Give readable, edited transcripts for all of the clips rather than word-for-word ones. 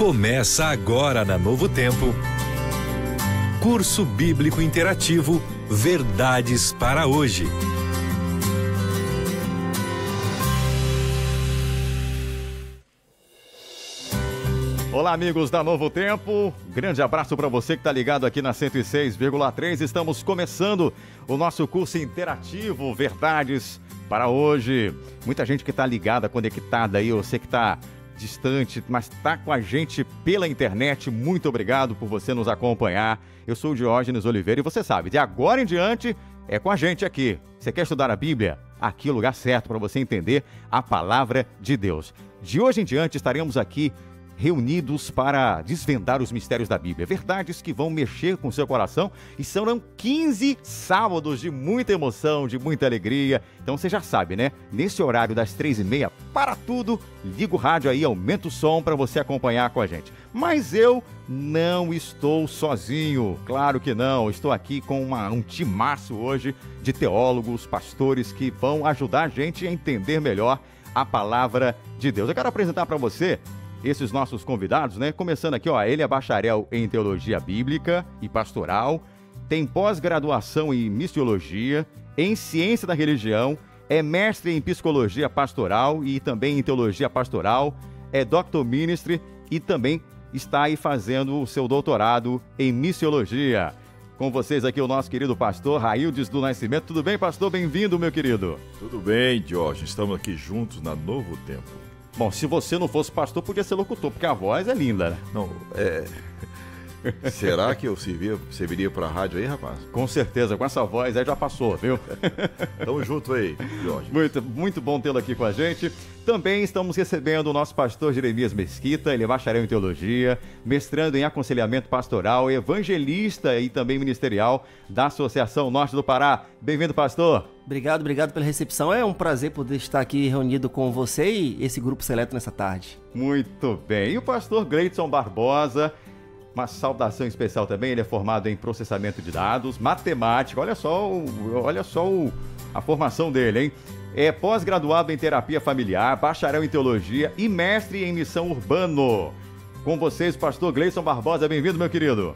Começa agora na Novo Tempo. Curso Bíblico Interativo Verdades para Hoje. Olá, amigos da Novo Tempo. Grande abraço para você que está ligado aqui na 106,3. Estamos começando o nosso curso interativo Verdades para Hoje. Muita gente que está ligada, conectada aí, você que está distante, mas está com a gente pela internet. Muito obrigado por você nos acompanhar. Eu sou o Diógenes Oliveira e você sabe, de agora em diante é com a gente aqui. Você quer estudar a Bíblia? Aqui é o lugar certo para você entender a palavra de Deus. De hoje em diante estaremos aqui reunidos para desvendar os mistérios da Bíblia, verdades que vão mexer com o seu coração, e serão 15 sábados de muita emoção, de muita alegria. Então você já sabe, né? Nesse horário das 3h30, para tudo, liga o rádio aí, aumenta o som para você acompanhar com a gente. Mas eu não estou sozinho, claro que não. Estou aqui com um timaço hoje de teólogos, pastores que vão ajudar a gente a entender melhor a palavra de Deus. Eu quero apresentar para você esses nossos convidados, né? Começando aqui, ó, ele é bacharel em Teologia Bíblica e Pastoral, tem pós-graduação em Missiologia, em Ciência da Religião, é mestre em Psicologia Pastoral e também em Teologia Pastoral, é Dr. Ministry e também está aí fazendo o seu doutorado em Missiologia. Com vocês aqui o nosso querido pastor Raildes do Nascimento. Tudo bem, pastor? Bem-vindo, meu querido. Tudo bem, Diógenes. Estamos aqui juntos na Novo Tempo. Bom, se você não fosse pastor, podia ser locutor, porque a voz é linda, né? Não, Será que eu serviria para a rádio aí, rapaz? Com certeza, com essa voz aí já passou, viu? Tamo junto aí, Jorge. Muito bom tê-lo aqui com a gente. Também estamos recebendo o nosso pastor Jeremias Mesquita, ele é bacharel em Teologia, mestrando em Aconselhamento Pastoral, evangelista e também ministerial da Associação Norte do Pará. Bem-vindo, pastor. Obrigado pela recepção. É um prazer poder estar aqui reunido com você e esse grupo seleto nessa tarde. Muito bem. E o pastor Gleidson Barbosa, uma saudação especial também, ele é formado em processamento de dados, matemática, olha só a formação dele, hein? É pós-graduado em terapia familiar, bacharel em teologia e mestre em missão urbano. Com vocês, pastor Gleidson Barbosa, bem-vindo, meu querido.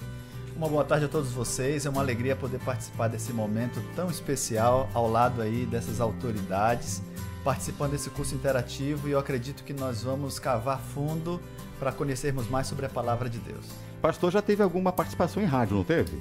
Uma boa tarde a todos vocês, é uma alegria poder participar desse momento tão especial ao lado aí dessas autoridades, participando desse curso interativo, e eu acredito que nós vamos cavar fundo para conhecermos mais sobre a palavra de Deus. Pastor, já teve alguma participação em rádio, não teve?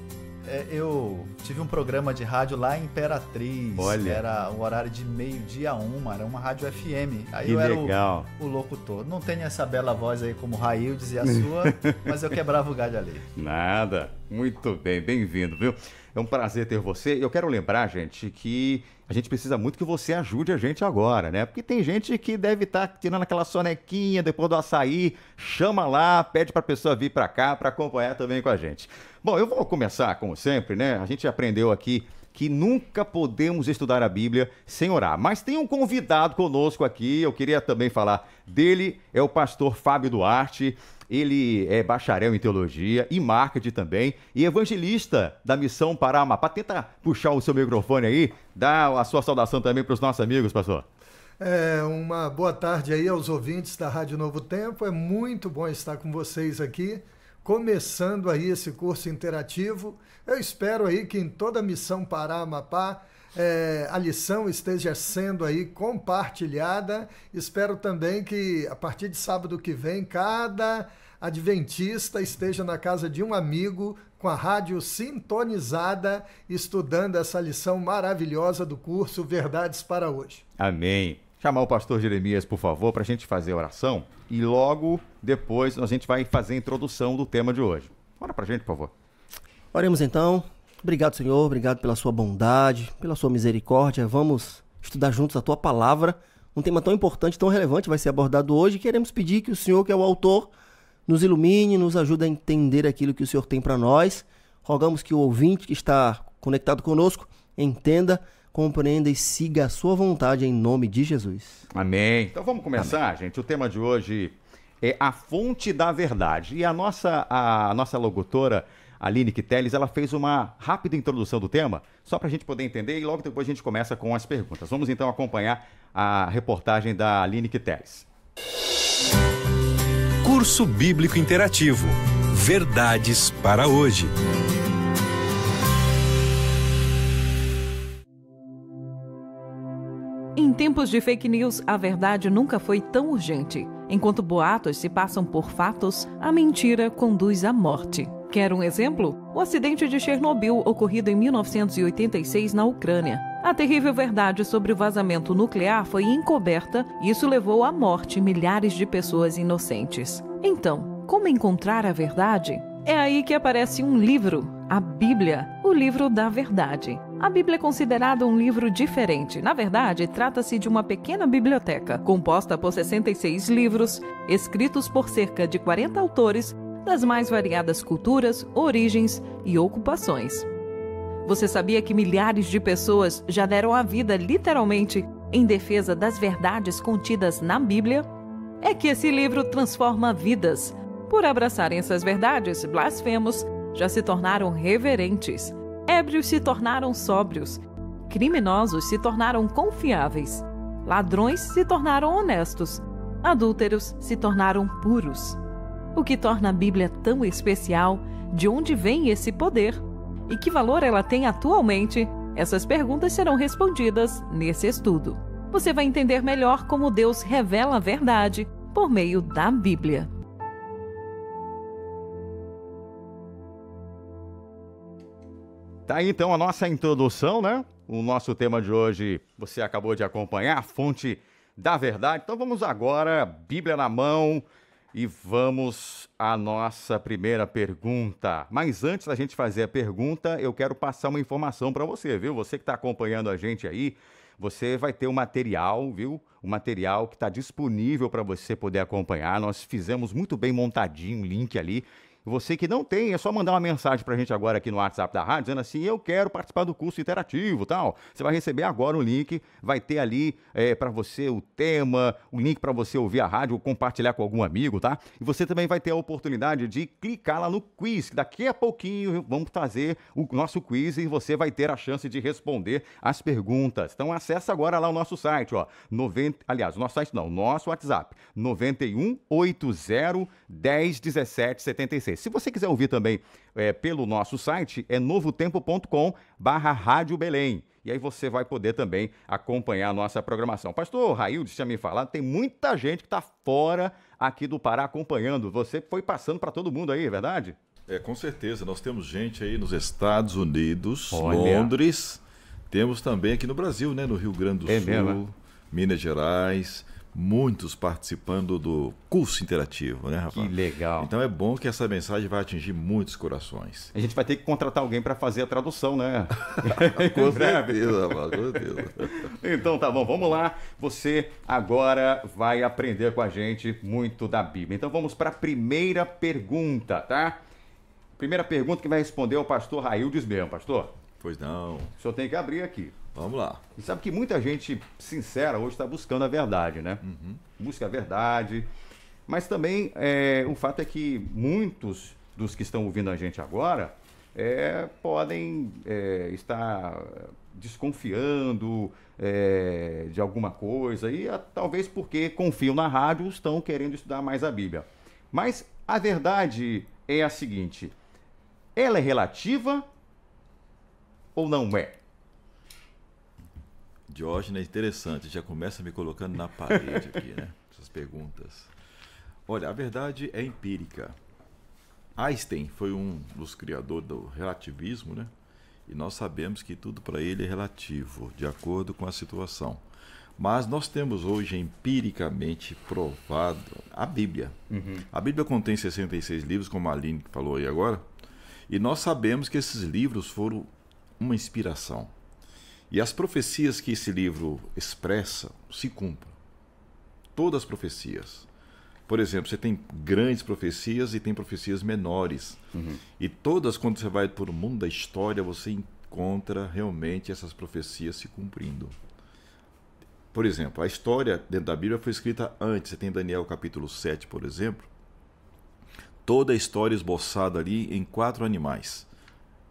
Eu tive um programa de rádio lá em Imperatriz. Olha. Era o horário de meio-dia a 1, era uma rádio FM. Aí que eu era legal. O locutor. Não tenho essa bela voz aí como o Raildes e a sua, mas eu quebrava o galho ali. Nada. Muito bem, bem-vindo, viu? É um prazer ter você. Eu quero lembrar, gente, que a gente precisa muito que você ajude a gente agora, né? Porque tem gente que deve estar tirando aquela sonequinha depois do açaí, chama lá, pede para a pessoa vir para cá para acompanhar também com a gente. Bom, eu vou começar, como sempre, né? A gente aprendeu aqui que nunca podemos estudar a Bíblia sem orar. Mas tem um convidado conosco aqui, eu queria também falar dele, é o pastor Fábio Duarte. Ele é bacharel em teologia e marketing também, e evangelista da Missão Pará Amapá. Tenta puxar o seu microfone aí, dá a sua saudação também para os nossos amigos, pastor. Uma boa tarde aí aos ouvintes da Rádio Novo Tempo. É muito bom estar com vocês aqui, começando aí esse curso interativo. Eu espero aí que em toda a Missão Pará Amapá a lição esteja sendo aí compartilhada. Espero também que a partir de sábado que vem, cada adventista esteja na casa de um amigo com a rádio sintonizada, estudando essa lição maravilhosa do curso Verdades para Hoje. Amém. Chamar o pastor Jeremias, por favor, para a gente fazer a oração, e logo depois a gente vai fazer a introdução do tema de hoje. Ora para a gente, por favor. Oremos então. Obrigado, Senhor, obrigado pela sua bondade, pela sua misericórdia. Vamos estudar juntos a tua palavra. Um tema tão importante, tão relevante vai ser abordado hoje. Queremos pedir que o Senhor, que é o autor, nos ilumine, nos ajude a entender aquilo que o Senhor tem para nós. Rogamos que o ouvinte que está conectado conosco entenda, compreenda e siga a sua vontade em nome de Jesus. Amém. Então vamos começar, gente. O tema de hoje é a fonte da verdade. E a nossa locutora, Aline Teles, ela fez uma rápida introdução do tema, só para a gente poder entender, e logo depois a gente começa com as perguntas. Vamos então acompanhar a reportagem da Aline Teles. Curso Bíblico Interativo. Verdades para hoje. Em tempos de fake news, a verdade nunca foi tão urgente. Enquanto boatos se passam por fatos, a mentira conduz à morte. Quer um exemplo? O acidente de Chernobyl, ocorrido em 1986 na Ucrânia. A terrível verdade sobre o vazamento nuclear foi encoberta e isso levou à morte milhares de pessoas inocentes. Então, como encontrar a verdade? É aí que aparece um livro, a Bíblia, o livro da verdade. A Bíblia é considerada um livro diferente. Na verdade, trata-se de uma pequena biblioteca, composta por 66 livros, escritos por cerca de 40 autores, das mais variadas culturas, origens e ocupações. Você sabia que milhares de pessoas já deram a vida, literalmente, em defesa das verdades contidas na Bíblia? É que esse livro transforma vidas. Por abraçarem essas verdades, blasfemos já se tornaram reverentes. Ébrios se tornaram sóbrios. Criminosos se tornaram confiáveis. Ladrões se tornaram honestos. Adúlteros se tornaram puros. O que torna a Bíblia tão especial? De onde vem esse poder? E que valor ela tem atualmente? Essas perguntas serão respondidas nesse estudo. Você vai entender melhor como Deus revela a verdade por meio da Bíblia. Tá aí então a nossa introdução, né? O nosso tema de hoje, você acabou de acompanhar, a fonte da verdade. Então vamos agora, Bíblia na mão, e vamos à nossa primeira pergunta. Mas antes da gente fazer a pergunta, eu quero passar uma informação para você, viu? Você que está acompanhando a gente aí, você vai ter um material, viu? Um material que está disponível para você poder acompanhar. Nós fizemos muito bem montadinho um link ali. Você que não tem, é só mandar uma mensagem pra gente agora aqui no WhatsApp da rádio, dizendo assim, eu quero participar do curso interativo e tal. Você vai receber agora um link, vai ter ali para você o tema, o link para você ouvir a rádio ou compartilhar com algum amigo, tá? E você também vai ter a oportunidade de clicar lá no quiz. Daqui a pouquinho vamos fazer o nosso quiz e você vai ter a chance de responder as perguntas. Então acessa agora lá o nosso site, ó. Nosso WhatsApp, 9180 10 17 76. Se você quiser ouvir também pelo nosso site, é novotempo.com/Rádio Belém. E aí você vai poder também acompanhar a nossa programação. Pastor Raildo tinha me falado, tem muita gente que está fora aqui do Pará acompanhando. Você foi passando para todo mundo aí, é verdade? Com certeza. Nós temos gente aí nos Estados Unidos, Olha. Londres. Temos também aqui no Brasil, né? No Rio Grande do Sul, mesmo? Minas Gerais. Muitos participando do curso interativo, né, rapaz? Que legal. Então é bom que essa mensagem vai atingir muitos corações. A gente vai ter que contratar alguém para fazer a tradução, né? Com certeza, rapaz, com certeza. Então tá bom, vamos lá. Você agora vai aprender com a gente muito da Bíblia. Então vamos para a primeira pergunta, tá? Primeira pergunta que vai responder é o pastor Raildes mesmo, pastor. Pois não. O senhor tem que abrir aqui. Vamos lá. E sabe que muita gente sincera hoje está buscando a verdade, né? Busca a verdade. Mas também o fato é que muitos dos que estão ouvindo a gente agora podem estar desconfiando de alguma coisa e talvez porque confiam na rádio estão querendo estudar mais a Bíblia. Mas a verdade é a seguinte: ela é relativa ou não é? Diógenes é interessante, já começa me colocando na parede aqui, né? Essas perguntas. Olha, a verdade é empírica. Einstein foi um dos criadores do relativismo, né? E nós sabemos que tudo para ele é relativo, de acordo com a situação. Mas nós temos hoje empiricamente provado a Bíblia. A Bíblia contém 66 livros, como a Aline falou aí agora, e nós sabemos que esses livros foram uma inspiração. E as profecias que esse livro expressa se cumprem. Todas as profecias. Por exemplo, você tem grandes profecias e tem profecias menores. E todas, quando você vai por o mundo da história, você encontra realmente essas profecias se cumprindo. Por exemplo, a história dentro da Bíblia foi escrita antes. Você tem Daniel capítulo 7, por exemplo. Toda a história esboçada ali em 4 animais.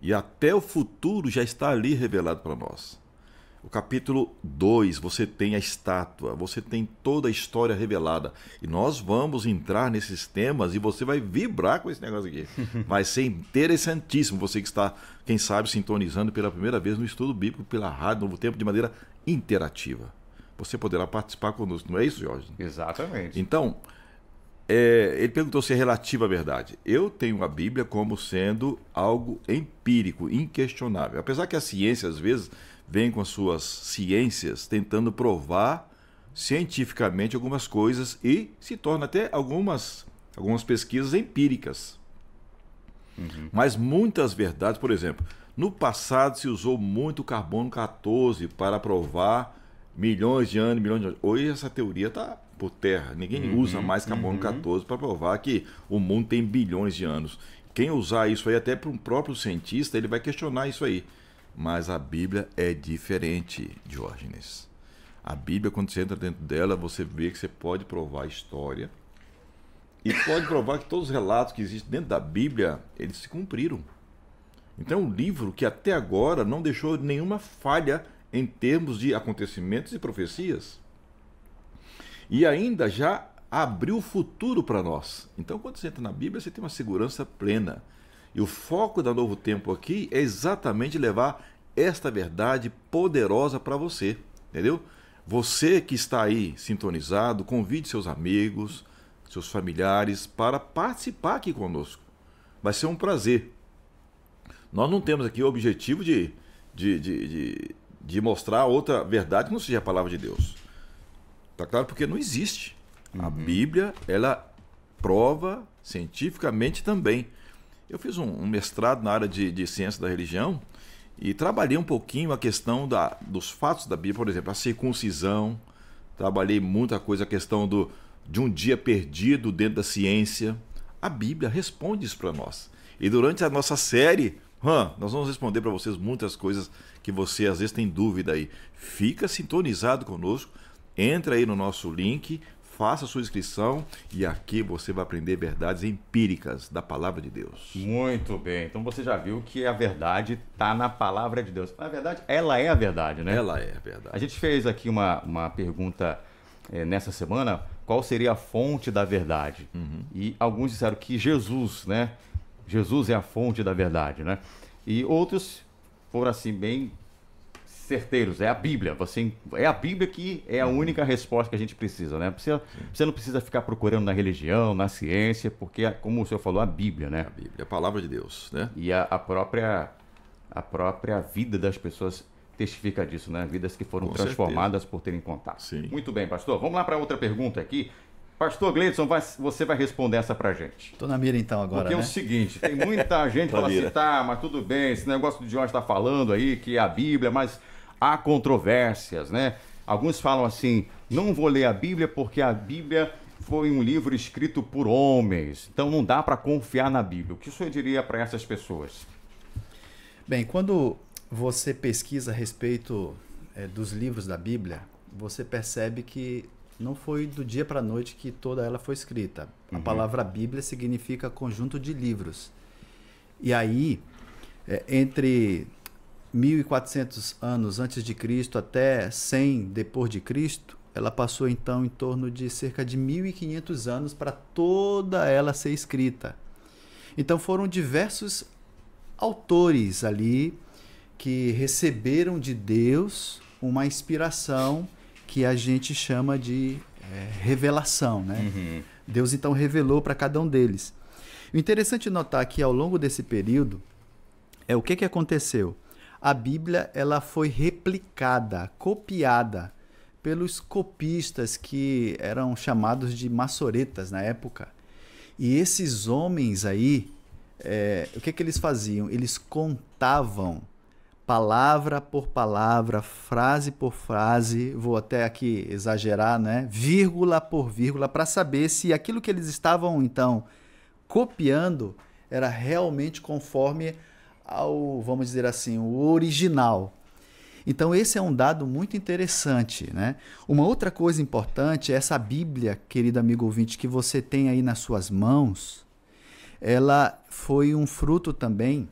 E até o futuro já está ali revelado para nós. O capítulo 2, você tem a estátua, você tem toda a história revelada. E nós vamos entrar nesses temas e você vai vibrar com esse negócio aqui. Vai ser interessantíssimo você que está, quem sabe, sintonizando pela primeira vez no estudo bíblico pela Rádio Novo Tempo de maneira interativa. Você poderá participar conosco, não é isso, Jorge? Exatamente. Então, ele perguntou se é relativa à verdade. Eu tenho a Bíblia como sendo algo empírico, inquestionável. Apesar que a ciência, às vezes, vem com as suas ciências tentando provar cientificamente algumas coisas e se torna até algumas pesquisas empíricas. Mas muitas verdades, por exemplo, no passado se usou muito carbono 14 para provar milhões de anos. Hoje essa teoria está por terra. Ninguém usa mais carbono 14 para provar que o mundo tem bilhões de anos. Quem usar isso aí, até para um próprio cientista, ele vai questionar isso aí. Mas a Bíblia é diferente, Diógenes. A Bíblia, quando você entra dentro dela, você vê que você pode provar a história e pode provar que todos os relatos que existem dentro da Bíblia, eles se cumpriram. Então é um livro que até agora não deixou nenhuma falha em termos de acontecimentos e profecias. E ainda já abriu o futuro para nós. Então quando você entra na Bíblia, você tem uma segurança plena. E o foco da Novo Tempo aqui é exatamente levar esta verdade poderosa para você, entendeu? Você que está aí sintonizado, convide seus amigos, seus familiares para participar aqui conosco. Vai ser um prazer. Nós não temos aqui o objetivo de mostrar outra verdade que não seja a palavra de Deus. Tá claro? Porque não existe. A Bíblia, ela prova cientificamente também. Eu fiz um mestrado na área de ciência da religião e trabalhei um pouquinho a questão dos fatos da Bíblia, por exemplo, a circuncisão. Trabalhei muita coisa, a questão de um dia perdido dentro da ciência. A Bíblia responde isso para nós. E durante a nossa série, nós vamos responder para vocês muitas coisas que você às vezes tem dúvida aí. Fica sintonizado conosco, entra aí no nosso link, faça a sua inscrição e aqui você vai aprender verdades empíricas da palavra de Deus. Muito bem. Então você já viu que a verdade está na palavra de Deus. Na verdade, ela é a verdade, né? Ela é a verdade. A gente fez aqui uma pergunta nessa semana, qual seria a fonte da verdade? E alguns disseram que Jesus, né? Jesus é a fonte da verdade, né? E outros foram assim bem certeiros, é a Bíblia. É a Bíblia que é a única resposta que a gente precisa, né? Você não precisa ficar procurando na religião, na ciência, porque, como o senhor falou, a Bíblia, né? A Bíblia, a palavra de Deus, né? E a própria vida das pessoas testifica disso, né? Vidas que foram transformadas por terem contato. Sim. Muito bem, pastor. Vamos lá para outra pergunta aqui. Pastor Gleidson, você vai responder essa pra gente. Tô na mira então agora, porque é o seguinte, tem muita gente que fala assim, mas tudo bem, esse negócio de Jorge está falando aí, que é a Bíblia, mas há controvérsias, né? Alguns falam assim, não vou ler a Bíblia porque a Bíblia foi um livro escrito por homens, então não dá para confiar na Bíblia. O que o senhor diria para essas pessoas? Bem, quando você pesquisa a respeito dos livros da Bíblia, você percebe que não foi do dia para a noite que toda ela foi escrita. A palavra Bíblia significa conjunto de livros. E aí, entre 1400 anos antes de Cristo até 100 depois de Cristo, ela passou então em torno de cerca de 1500 anos para toda ela ser escrita. Então foram diversos autores ali que receberam de Deus uma inspiração que a gente chama de revelação, né? Deus então revelou para cada um deles. O interessante notar que ao longo desse período o que aconteceu? A Bíblia ela foi replicada, copiada pelos copistas que eram chamados de maçoretas na época. E esses homens aí, o que eles faziam? Eles contavam palavra por palavra, frase por frase, vou até aqui exagerar, né? Vírgula por vírgula, para saber se aquilo que eles estavam, então, copiando era realmente conforme ao, vamos dizer assim, o original. Então, esse é um dado muito interessante, né? Uma outra coisa importante é essa Bíblia, querido amigo ouvinte, que você tem aí nas suas mãos, ela foi um fruto também,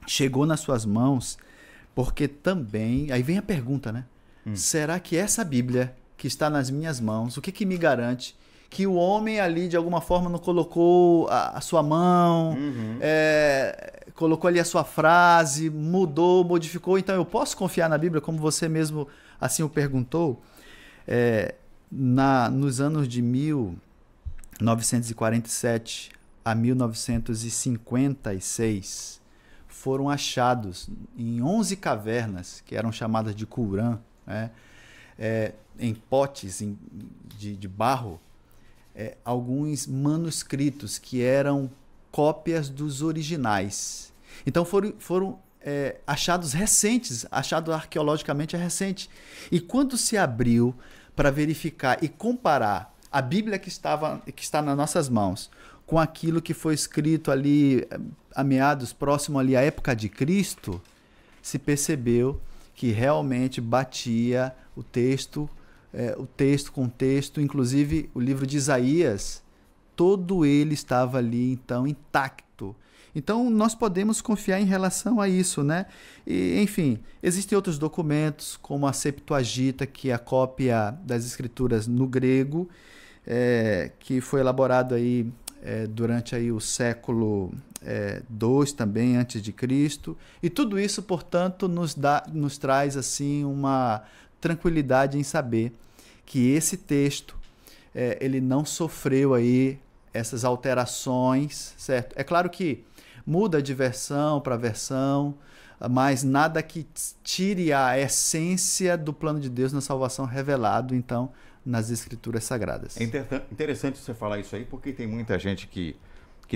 chegou nas suas mãos Porque também, aí vem a pergunta, né? Será que essa Bíblia que está nas minhas mãos, o que me garante que o homem ali de alguma forma não colocou a sua mão, colocou ali a sua frase, mudou, modificou? Então eu posso confiar na Bíblia, como você mesmo assim o perguntou? Nos anos de 1947 a 1956, foram achados em 11 cavernas, que eram chamadas de Qumran, né? Em potes de barro, alguns manuscritos que eram cópias dos originais. Então foram achados recentes, achado arqueologicamente recente. E quando se abriu para verificar e comparar a Bíblia que está nas nossas mãos com aquilo que foi escrito ali a meados, próximo ali à época de Cristo, se percebeu que realmente batia o texto com texto, inclusive o livro de Isaías, todo ele estava ali, então, intacto. Então, nós podemos confiar em relação a isso, né? E, enfim, existem outros documentos, como a Septuaginta, que é a cópia das Escrituras no grego, que foi elaborado aí durante aí o século II também, antes de Cristo. E tudo isso, portanto, nos traz assim uma tranquilidade em saber que esse texto ele não sofreu aí essas alterações, certo? É claro que muda de versão para versão, mas nada que tire a essência do plano de Deus na salvação revelado, então, nas Escrituras Sagradas. É interessante você falar isso aí, porque tem muita gente que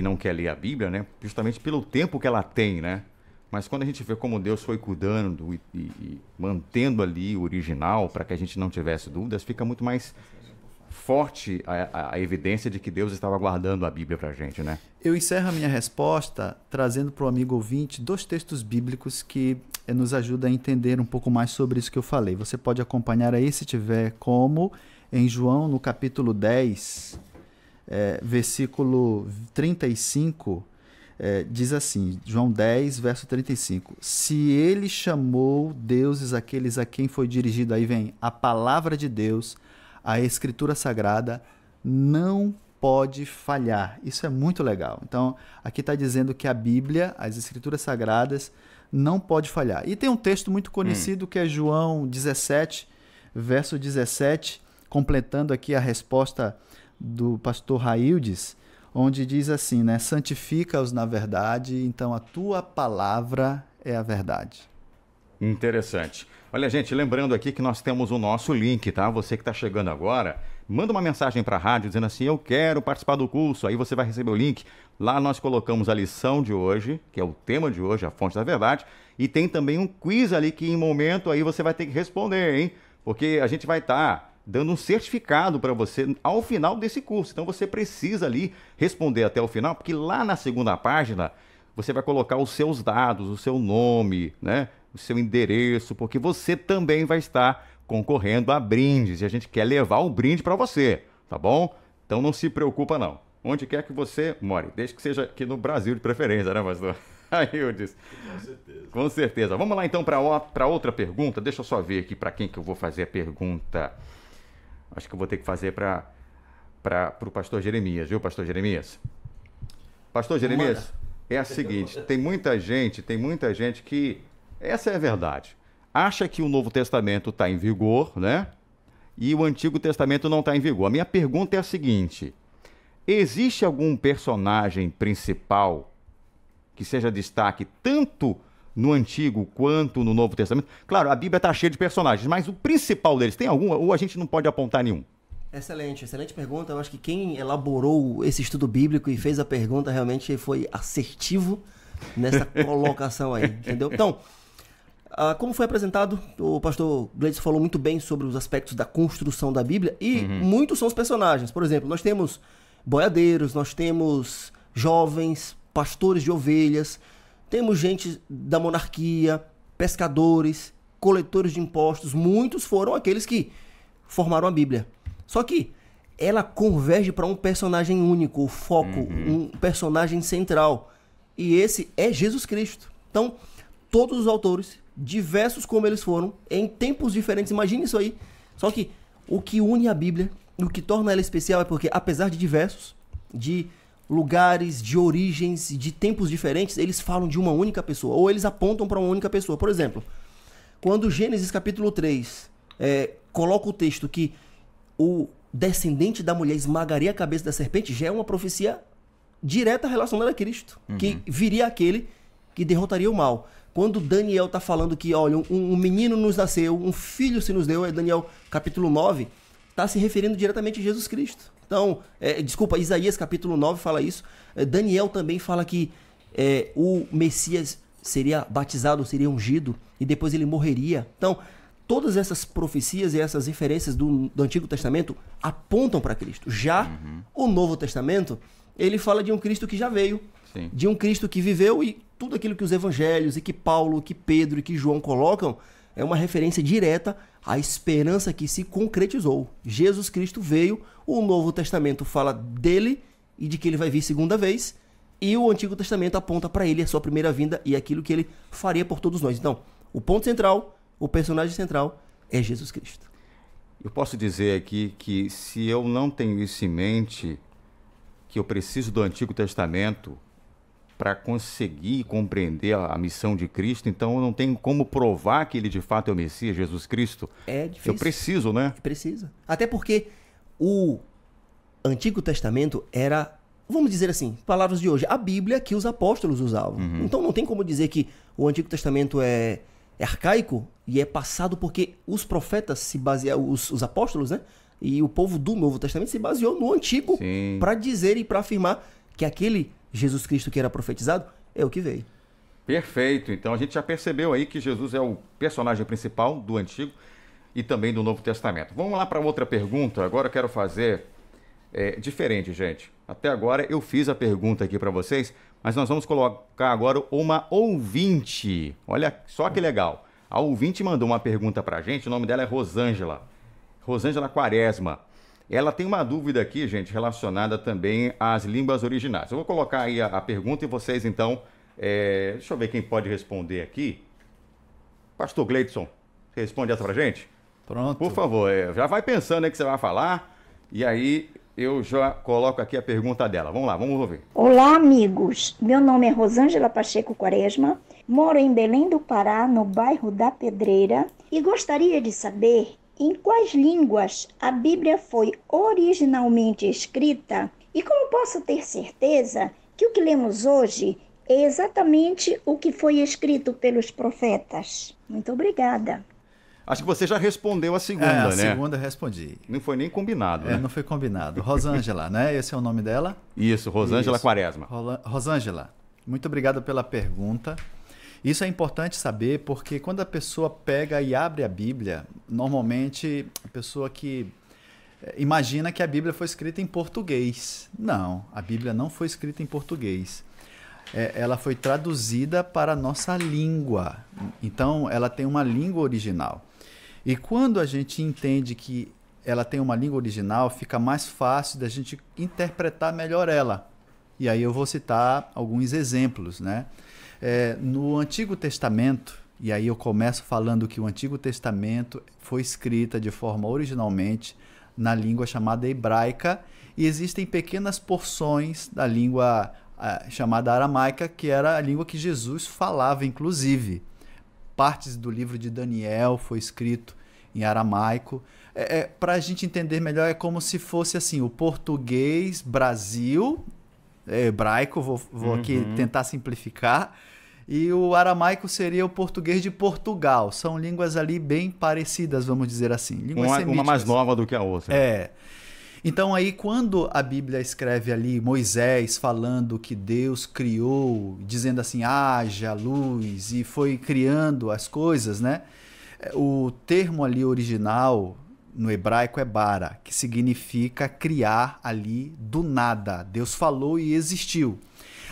não quer ler a Bíblia, né? Justamente pelo tempo que ela tem, né? Mas quando a gente vê como Deus foi cuidando e mantendo ali o original para que a gente não tivesse dúvidas, fica muito mais forte a evidência de que Deus estava guardando a Bíblia para a gente, né? Eu encerro a minha resposta trazendo para o amigo ouvinte 2 textos bíblicos que nos ajudam a entender um pouco mais sobre isso que eu falei. Você pode acompanhar aí, se tiver como, em João, no capítulo 10, versículo 35, diz assim, João 10, verso 35, se ele chamou deuses aqueles a quem foi dirigido, aí vem a palavra de Deus, a Escritura Sagrada não pode falhar. Isso é muito legal. Então, aqui está dizendo que a Bíblia, as Escrituras Sagradas, não pode falhar. E tem um texto muito conhecido que é João 17, verso 17, completando aqui a resposta do pastor Raildes, onde diz assim, né? Santifica-os na verdade, então a tua palavra é a verdade. Interessante. Olha, gente, lembrando aqui que nós temos o nosso link, tá? Você que está chegando agora, manda uma mensagem para a rádio dizendo assim, eu quero participar do curso, aí você vai receber o link. Lá nós colocamos a lição de hoje, que é o tema de hoje, a fonte da verdade, e tem também um quiz ali que em momento aí você vai ter que responder, hein? Porque a gente vai estar dando um certificado para você ao final desse curso. Então você precisa ali responder até o final, porque lá na segunda página você vai colocar os seus dados, o seu nome, né? O seu endereço, porque você também vai estar concorrendo a brindes e a gente quer levar o brinde para você, tá bom? Então não se preocupa não. Onde quer que você more, desde que seja aqui no Brasil de preferência, né, pastor? Aí eu disse. Com certeza. Com certeza. Vamos lá então para outra pergunta. Deixa eu só ver aqui para quem que eu vou fazer a pergunta. Acho que eu vou ter que fazer para o pastor Jeremias, viu, pastor Jeremias? Pastor Jeremias, é a seguinte, tem muita gente que, essa é a verdade, acha que o Novo Testamento está em vigor, né? E o Antigo Testamento não está em vigor. A minha pergunta é a seguinte, existe algum personagem principal que seja destaque tanto no Antigo quanto no Novo Testamento? Claro, a Bíblia está cheia de personagens, mas o principal deles, tem algum ou a gente não pode apontar nenhum? Excelente pergunta. Eu acho que quem elaborou esse estudo bíblico e fez a pergunta realmente foi assertivo nessa colocação aí, entendeu? Então, como foi apresentado, o pastor Gleidson falou muito bem sobre os aspectos da construção da Bíblia e muitos são os personagens. Por exemplo, nós temos boiadeiros, nós temos jovens, pastores de ovelhas, temos gente da monarquia, pescadores, coletores de impostos, muitos foram aqueles que formaram a Bíblia. Só que ela converge para um personagem único, o foco, um personagem central. E esse é Jesus Cristo. Então, todos os autores diversos como eles foram, em tempos diferentes. Imagine isso aí. Só que o que une a Bíblia, o que torna ela especial é porque, apesar de diversos, de lugares, de origens, de tempos diferentes, eles falam de uma única pessoa, ou eles apontam para uma única pessoa. Por exemplo, quando Gênesis capítulo 3 coloca o texto que o descendente da mulher esmagaria a cabeça da serpente, já é uma profecia direta relacionada a Cristo, que viria aquele que derrotaria o mal. Quando Daniel está falando que, olha, um menino nos nasceu, um filho se nos deu, é Daniel capítulo 9, está se referindo diretamente a Jesus Cristo. Então, Isaías capítulo 9 fala isso. Daniel também fala que o Messias seria batizado, seria ungido, e depois ele morreria. Então, todas essas profecias e essas referências do Antigo Testamento apontam para Cristo. Já o Novo Testamento, ele fala de um Cristo que já veio, Sim. de um Cristo que viveu, e tudo aquilo que os evangelhos, e que Paulo, que Pedro e que João colocam, é uma referência direta à esperança que se concretizou. Jesus Cristo veio, o Novo Testamento fala dele e de que ele vai vir segunda vez, e o Antigo Testamento aponta para ele a sua primeira vinda e aquilo que ele faria por todos nós. Então, o ponto central, o personagem central é Jesus Cristo. Eu posso dizer aqui que se eu não tenho isso em mente, que eu preciso do Antigo Testamento para conseguir compreender a missão de Cristo, então eu não tenho como provar que ele de fato é o Messias, Jesus Cristo. É difícil. Eu preciso, né? Precisa. Até porque o Antigo Testamento era, vamos dizer assim, palavras de hoje, a Bíblia que os apóstolos usavam. Então não tem como dizer que o Antigo Testamento é arcaico e é passado porque os profetas se basearam, os apóstolos, né? E o povo do Novo Testamento se baseou no Antigo para dizer e para afirmar que aquele Jesus Cristo que era profetizado é o que veio. Perfeito. Então a gente já percebeu aí que Jesus é o personagem principal do Antigo e também do Novo Testamento. Vamos lá para outra pergunta. Agora eu quero fazer diferente, gente. Até agora eu fiz a pergunta aqui para vocês, mas nós vamos colocar agora uma ouvinte. Olha só que legal. A ouvinte mandou uma pergunta para a gente, o nome dela é Rosângela. Rosângela Quaresma. Ela tem uma dúvida aqui, gente, relacionada também às línguas originais. Eu vou colocar aí a pergunta e vocês, então... deixa eu ver quem pode responder aqui. Pastor Gleidson, você responde essa pra gente? Pronto. Por favor, já vai pensando aí que você vai falar, e aí eu já coloco aqui a pergunta dela. Vamos lá, vamos ouvir. Olá, amigos. Meu nome é Rosângela Pacheco Quaresma, moro em Belém do Pará, no bairro da Pedreira, e gostaria de saber em quais línguas a Bíblia foi originalmente escrita e como posso ter certeza que o que lemos hoje é exatamente o que foi escrito pelos profetas. Muito obrigada. Acho que você já respondeu a segunda, né? A segunda eu respondi. Não foi nem combinado, né? Não foi combinado. Rosângela, né? Esse é o nome dela? Isso, Rosângela Quaresma. Rosângela, muito obrigado pela pergunta. Isso é importante saber porque quando a pessoa pega e abre a Bíblia, normalmente a pessoa que imagina que a Bíblia foi escrita em português. Não, a Bíblia não foi escrita em português. Ela foi traduzida para a nossa língua. Então, ela tem uma língua original. E quando a gente entende que ela tem uma língua original, fica mais fácil da gente interpretar melhor ela. E aí eu vou citar alguns exemplos, né? No Antigo Testamento, e aí eu começo falando que o Antigo Testamento foi escrita de forma originalmente na língua chamada hebraica, e existem pequenas porções da língua chamada aramaica, que era a língua que Jesus falava, inclusive. Partes do livro de Daniel foi escrito em aramaico. Para a gente entender melhor, é como se fosse assim, o português Brasil, hebraico, vou aqui tentar simplificar, e o aramaico seria o português de Portugal. São línguas ali bem parecidas, vamos dizer assim. Línguas semíticas. Uma mais nova do que a outra. Então aí quando a Bíblia escreve ali Moisés falando que Deus criou, dizendo assim, haja luz, e foi criando as coisas, né? O termo ali original no hebraico é bara, que significa criar ali do nada. Deus falou e existiu.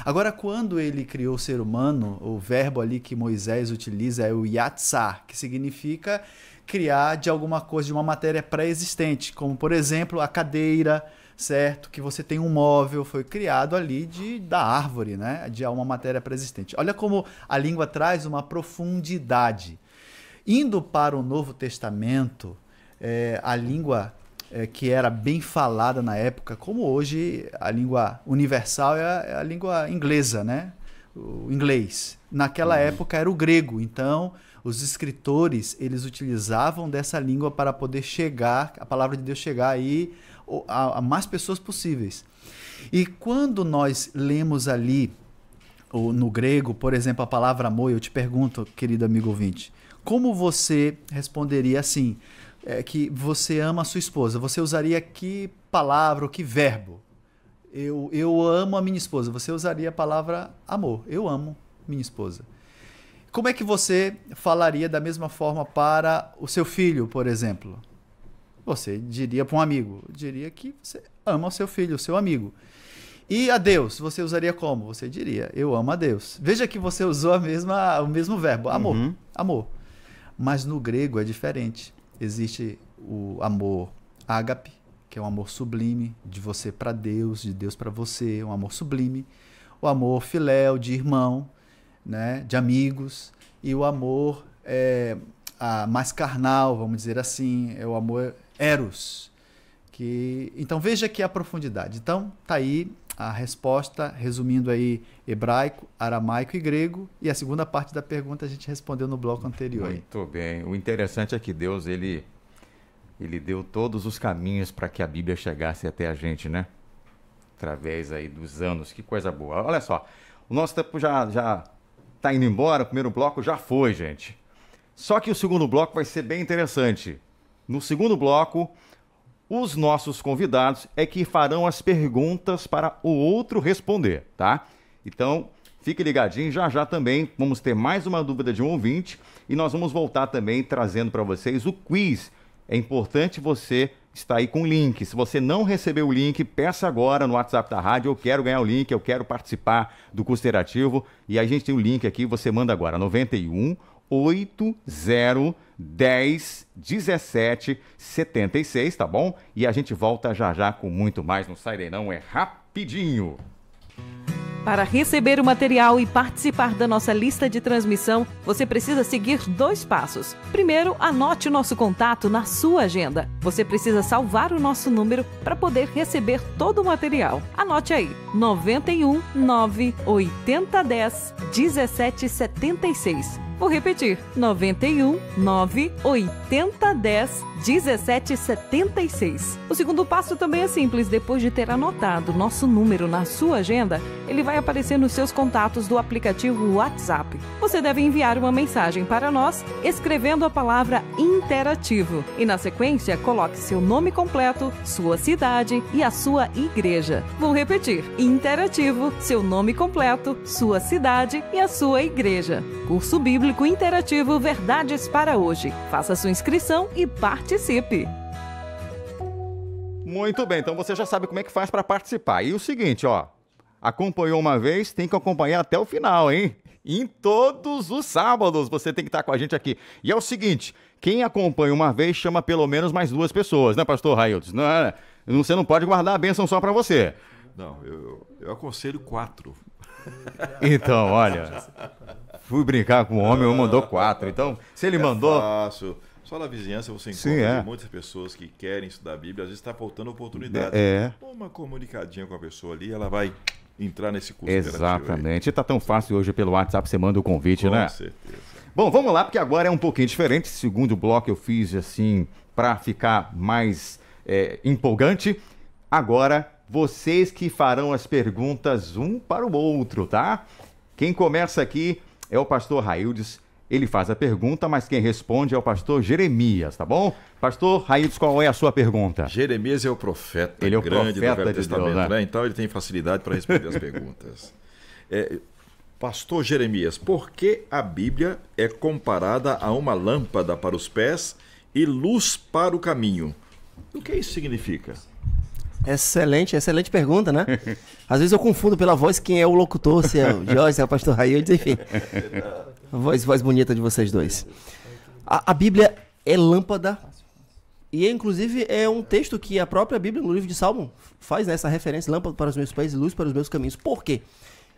Agora, quando ele criou o ser humano, o verbo ali que Moisés utiliza é o yatsar, que significa criar de alguma coisa, de uma matéria pré-existente, como, por exemplo, a cadeira, certo? Que você tem um móvel, foi criado ali da árvore, né? De uma matéria pré-existente. Olha como a língua traz uma profundidade. Indo para o Novo Testamento, a língua que era bem falada na época, como hoje a língua universal é a língua inglesa, né? O inglês. Naquela época era o grego, então os escritores, eles utilizavam dessa língua para poder chegar, a palavra de Deus chegar aí a mais pessoas possíveis. E quando nós lemos ali no grego, por exemplo, a palavra amor, eu te pergunto, querido amigo ouvinte, como você responderia assim, que você ama a sua esposa? Você usaria que palavra ou que verbo? Eu amo a minha esposa. Você usaria a palavra amor. Eu amo minha esposa. Como é que você falaria da mesma forma para o seu filho, por exemplo? Você diria para um amigo. Diria que você ama o seu filho, o seu amigo. E a Deus, você usaria como? Você diria, eu amo a Deus. Veja que você usou o mesmo verbo, amor. Amor. Mas no grego é diferente. Existe o amor ágape, que é um amor sublime, de você para Deus, de Deus para você, um amor sublime. O amor filéu, de irmão, né, de amigos. E o amor mais carnal, vamos dizer assim, é o amor eros. Então veja aqui a profundidade. Então tá aí a resposta, resumindo aí hebraico, aramaico e grego. E a segunda parte da pergunta a gente respondeu no bloco anterior. Muito bem. O interessante é que Deus, ele deu todos os caminhos para que a Bíblia chegasse até a gente, né? Através aí dos anos. Que coisa boa. Olha só, o nosso tempo já tá indo embora, o primeiro bloco já foi, gente. Só que o segundo bloco vai ser bem interessante. No segundo bloco, os nossos convidados é que farão as perguntas para o outro responder, tá? Então, fique ligadinho, já também vamos ter mais uma dúvida de um ouvinte e nós vamos voltar também trazendo para vocês o quiz. É importante você estar aí com o link. Se você não recebeu o link, peça agora no WhatsApp da rádio, eu quero ganhar o link, eu quero participar do curso interativo. E aí a gente tem o link aqui, você manda agora, 91 80 10 17 76, tá bom? E a gente volta já com muito mais, não sai daí não, é rapidinho. Para receber o material e participar da nossa lista de transmissão, você precisa seguir 2 passos. Primeiro, anote o nosso contato na sua agenda. Você precisa salvar o nosso número para poder receber todo o material. Anote aí, 91 9 80 10 17 76. Vou repetir, 91 9 80 10 17 76. O segundo passo também é simples. Depois de ter anotado nosso número na sua agenda, ele vai aparecer nos seus contatos do aplicativo WhatsApp. Você deve enviar uma mensagem para nós escrevendo a palavra interativo. E na sequência, coloque seu nome completo, sua cidade e a sua igreja. Vou repetir, interativo, seu nome completo, sua cidade e a sua igreja. Curso Bíblico Interativo Verdades para Hoje. Faça sua inscrição e participe. Muito bem, então você já sabe como é que faz para participar. E o seguinte, ó, acompanhou uma vez, tem que acompanhar até o final, hein? Em todos os sábados você tem que estar com a gente aqui. E é o seguinte, quem acompanha uma vez chama pelo menos mais 2 pessoas, né, pastor Raildes? Você não pode guardar a bênção só para você. Não, eu aconselho 4. Então, olha, fui brincar com o homem, ele mandou 4. Então, se ele mandou... Fácil. Só na vizinhança você encontra muitas pessoas que querem estudar a Bíblia, às vezes está faltando oportunidade. Uma comunicadinha com a pessoa ali, ela vai entrar nesse curso. Exatamente. E tá tão fácil hoje pelo WhatsApp, você manda o convite, né? Com certeza. Bom, vamos lá, porque agora é um pouquinho diferente. Segundo bloco eu fiz assim, para ficar mais empolgante. Agora, vocês que farão as perguntas um para o outro, tá? Quem começa aqui é o pastor Raildes. Ele faz a pergunta, mas quem responde é o pastor Jeremias, tá bom? Pastor Raildes, qual é a sua pergunta? Jeremias é o profeta, ele é o grande profeta do Velho Testamento, Deus, né? Então ele tem facilidade para responder as perguntas. Pastor Jeremias, por que a Bíblia é comparada a uma lâmpada para os pés e luz para o caminho? O que isso significa? Excelente pergunta, né? Às vezes eu confundo pela voz quem é o locutor, se é o Jorge, se é o pastor Raildes, enfim. A voz bonita de vocês dois. A Bíblia é lâmpada E inclusive é um texto que a própria Bíblia, no livro de Salmo, faz essa referência, lâmpada para os meus pés e luz para os meus caminhos. Por quê?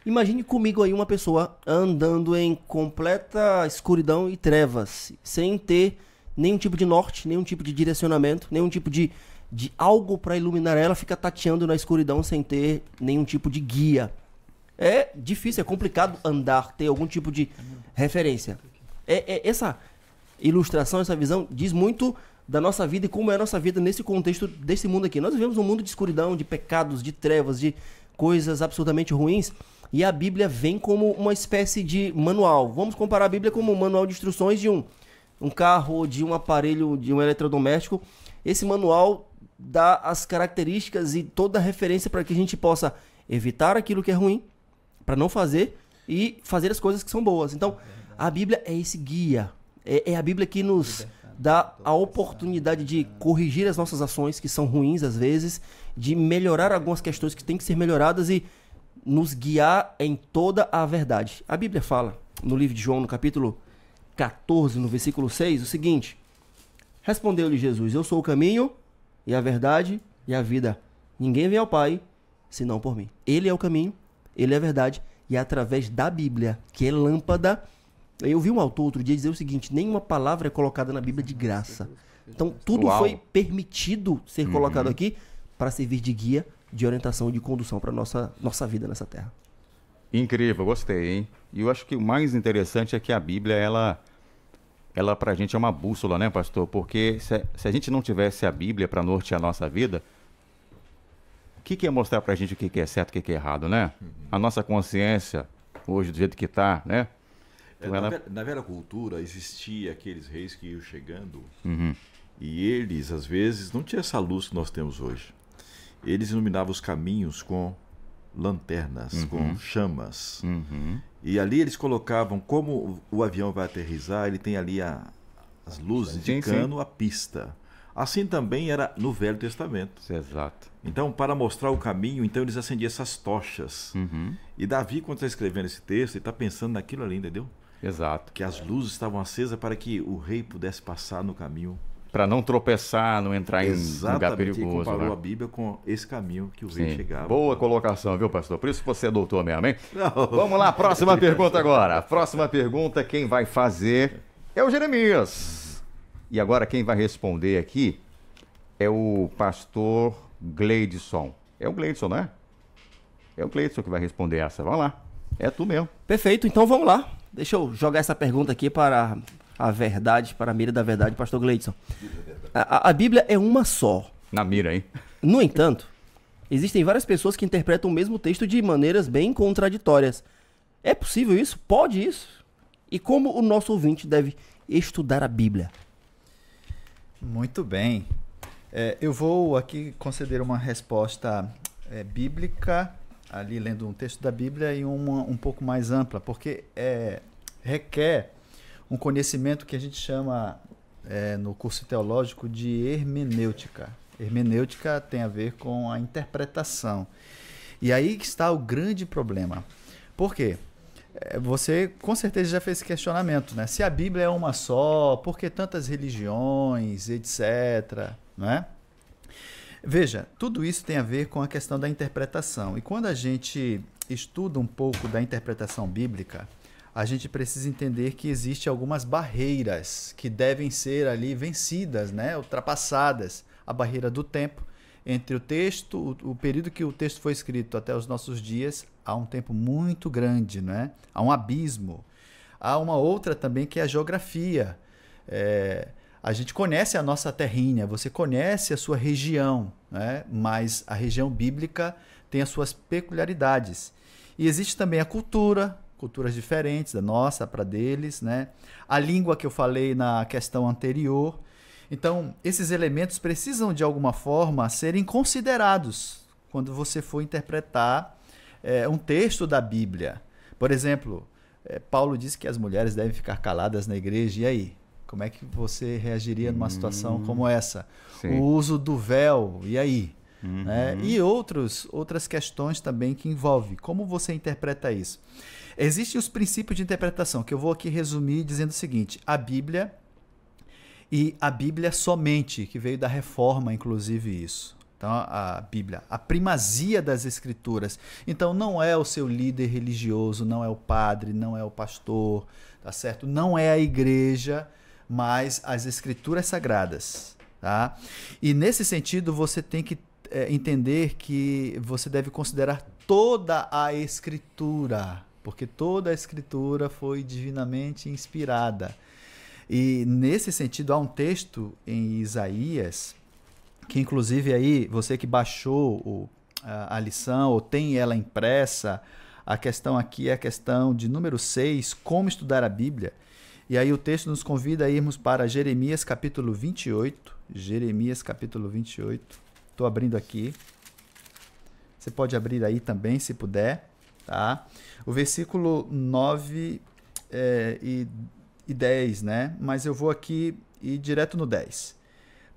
Imagine comigo aí uma pessoa andando em completa escuridão e trevas, sem ter nenhum tipo de norte, nenhum tipo de direcionamento, nenhum tipo de algo para iluminar ela, fica tateando na escuridão sem ter nenhum tipo de guia. É difícil, é complicado andar, ter algum tipo de referência. Essa ilustração, essa visão diz muito da nossa vida e como é a nossa vida nesse contexto desse mundo aqui. Nós vivemos um mundo de escuridão, de pecados, de trevas, de coisas absolutamente ruins, e a Bíblia vem como uma espécie de manual. Vamos comparar a Bíblia como um manual de instruções de um carro, de um aparelho, de um eletrodoméstico. Esse manual dá as características e toda a referência para que a gente possa evitar aquilo que é ruim, para não fazer, e fazer as coisas que são boas. Então, a Bíblia é esse guia. É a Bíblia que nos dá a oportunidade de corrigir as nossas ações, que são ruins às vezes, de melhorar algumas questões que têm que ser melhoradas e nos guiar em toda a verdade. A Bíblia fala, no livro de João, no capítulo 14, no versículo 6, o seguinte: respondeu-lhe Jesus: eu sou o caminho e a verdade e a vida. Ninguém vem ao Pai senão por mim. Ele é o caminho, ele é a verdade, e é através da Bíblia, que é lâmpada. Eu vi um autor outro dia dizer o seguinte: nenhuma palavra é colocada na Bíblia de graça. Então tudo foi permitido ser colocado aqui para servir de guia, de orientação e de condução para nossa vida nessa terra. Incrível, gostei, hein? E eu acho que o mais interessante é que a Bíblia, ela pra gente é uma bússola, né, pastor? Porque se a gente não tivesse a Bíblia para nortear a nossa vida, o que ia mostrar pra gente o que é certo e o que é errado, né? A nossa consciência, hoje, do jeito que tá, né? Na velha cultura existia aqueles reis que iam chegando e eles, às vezes, não tinham essa luz que nós temos hoje. Eles iluminavam os caminhos com lanternas, com chamas. E ali eles colocavam, como o avião vai aterrissar, ele tem ali as luzes indicando a pista. Assim também era no Velho Testamento. Exato. Então, para mostrar o caminho, então eles acendiam essas tochas. E Davi, quando está escrevendo esse texto, ele está pensando naquilo ali, entendeu? Exato. Que as luzes estavam acesas para que o rei pudesse passar no caminho. Para não tropeçar, não entrar em lugar perigoso. Exatamente, comparou né? a Bíblia com esse caminho que o rei chegava. Boa colocação, viu, pastor? Por isso você é doutor mesmo, hein? Vamos lá, próxima pergunta agora. A próxima pergunta, quem vai fazer é o Jeremias. E agora quem vai responder aqui é o pastor Gleidson. É o Gleidson, né? É o Gleidson que vai responder essa. Vamos lá. É tu mesmo. Perfeito, então vamos lá. Deixa eu jogar essa pergunta aqui para a verdade, para a mira da verdade, pastor Gleidson. A Bíblia é uma só. Na mira, hein? No entanto, existem várias pessoas que interpretam o mesmo texto de maneiras bem contraditórias. É possível isso? Pode isso? E como o nosso ouvinte deve estudar a Bíblia? Muito bem. Eu vou aqui conceder uma resposta bíblica, ali lendo um texto da Bíblia, e uma um pouco mais ampla, porque requer um conhecimento que a gente chama no curso teológico de hermenêutica. Hermenêutica tem a ver com a interpretação. E aí que está o grande problema. Por quê? Você com certeza já fez esse questionamento, né? Se a Bíblia é uma só, por que tantas religiões, etc., né? Veja, tudo isso tem a ver com a questão da interpretação. E quando a gente estuda um pouco da interpretação bíblica, a gente precisa entender que existem algumas barreiras que devem ser ali vencidas, né? Ultrapassadas. A barreira do tempo. Entre o texto, o período que o texto foi escrito até os nossos dias, há um tempo muito grande, né? Há um abismo. Há uma outra também que é a geografia. A gente conhece a nossa terrinha, você conhece a sua região, né? Mas a região bíblica tem as suas peculiaridades. E existe também a cultura, culturas diferentes, da nossa para deles, né? A língua que eu falei na questão anterior. Então, esses elementos precisam, de alguma forma, serem considerados quando você for interpretar um texto da Bíblia. Por exemplo, Paulo disse que as mulheres devem ficar caladas na igreja. E aí? Como é que você reagiria numa situação como essa? Sim. O uso do véu, e aí? Né? E outras questões também que envolvem. Como você interpreta isso? Existem os princípios de interpretação, que eu vou aqui resumir dizendo o seguinte: a Bíblia e a Bíblia somente, que veio da Reforma, inclusive isso. Então, a Bíblia, a primazia das Escrituras. Então, não é o seu líder religioso, não é o padre, não é o pastor, tá certo? Não é a igreja, mas as Escrituras sagradas, tá? E nesse sentido, você tem que entender que você deve considerar toda a Escritura, porque toda a Escritura foi divinamente inspirada. E nesse sentido, há um texto em Isaías, que inclusive aí, você que baixou a lição ou tem ela impressa, a questão aqui é a questão de número 6, como estudar a Bíblia. E aí o texto nos convida a irmos para Jeremias capítulo 28. Jeremias capítulo 28. Estou abrindo aqui. Você pode abrir aí também, se puder. Tá? O versículo 9 e 10, né? Mas eu vou aqui ir direto no 10.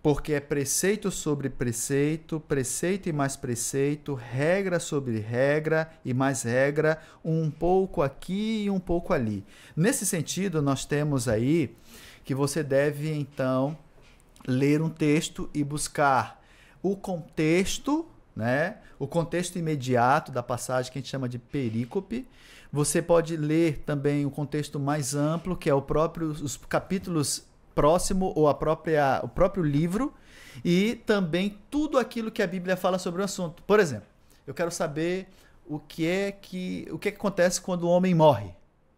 Porque é preceito sobre preceito, preceito e mais preceito, regra sobre regra e mais regra, um pouco aqui e um pouco ali. Nesse sentido, nós temos aí que você deve, então, ler um texto e buscar o contexto, né? O contexto imediato da passagem que a gente chama de perícope. Você pode ler também o contexto mais amplo, que é os capítulos próximo ou o próprio livro, e também tudo aquilo que a Bíblia fala sobre o assunto. Por exemplo, eu quero saber o que acontece quando o homem morre.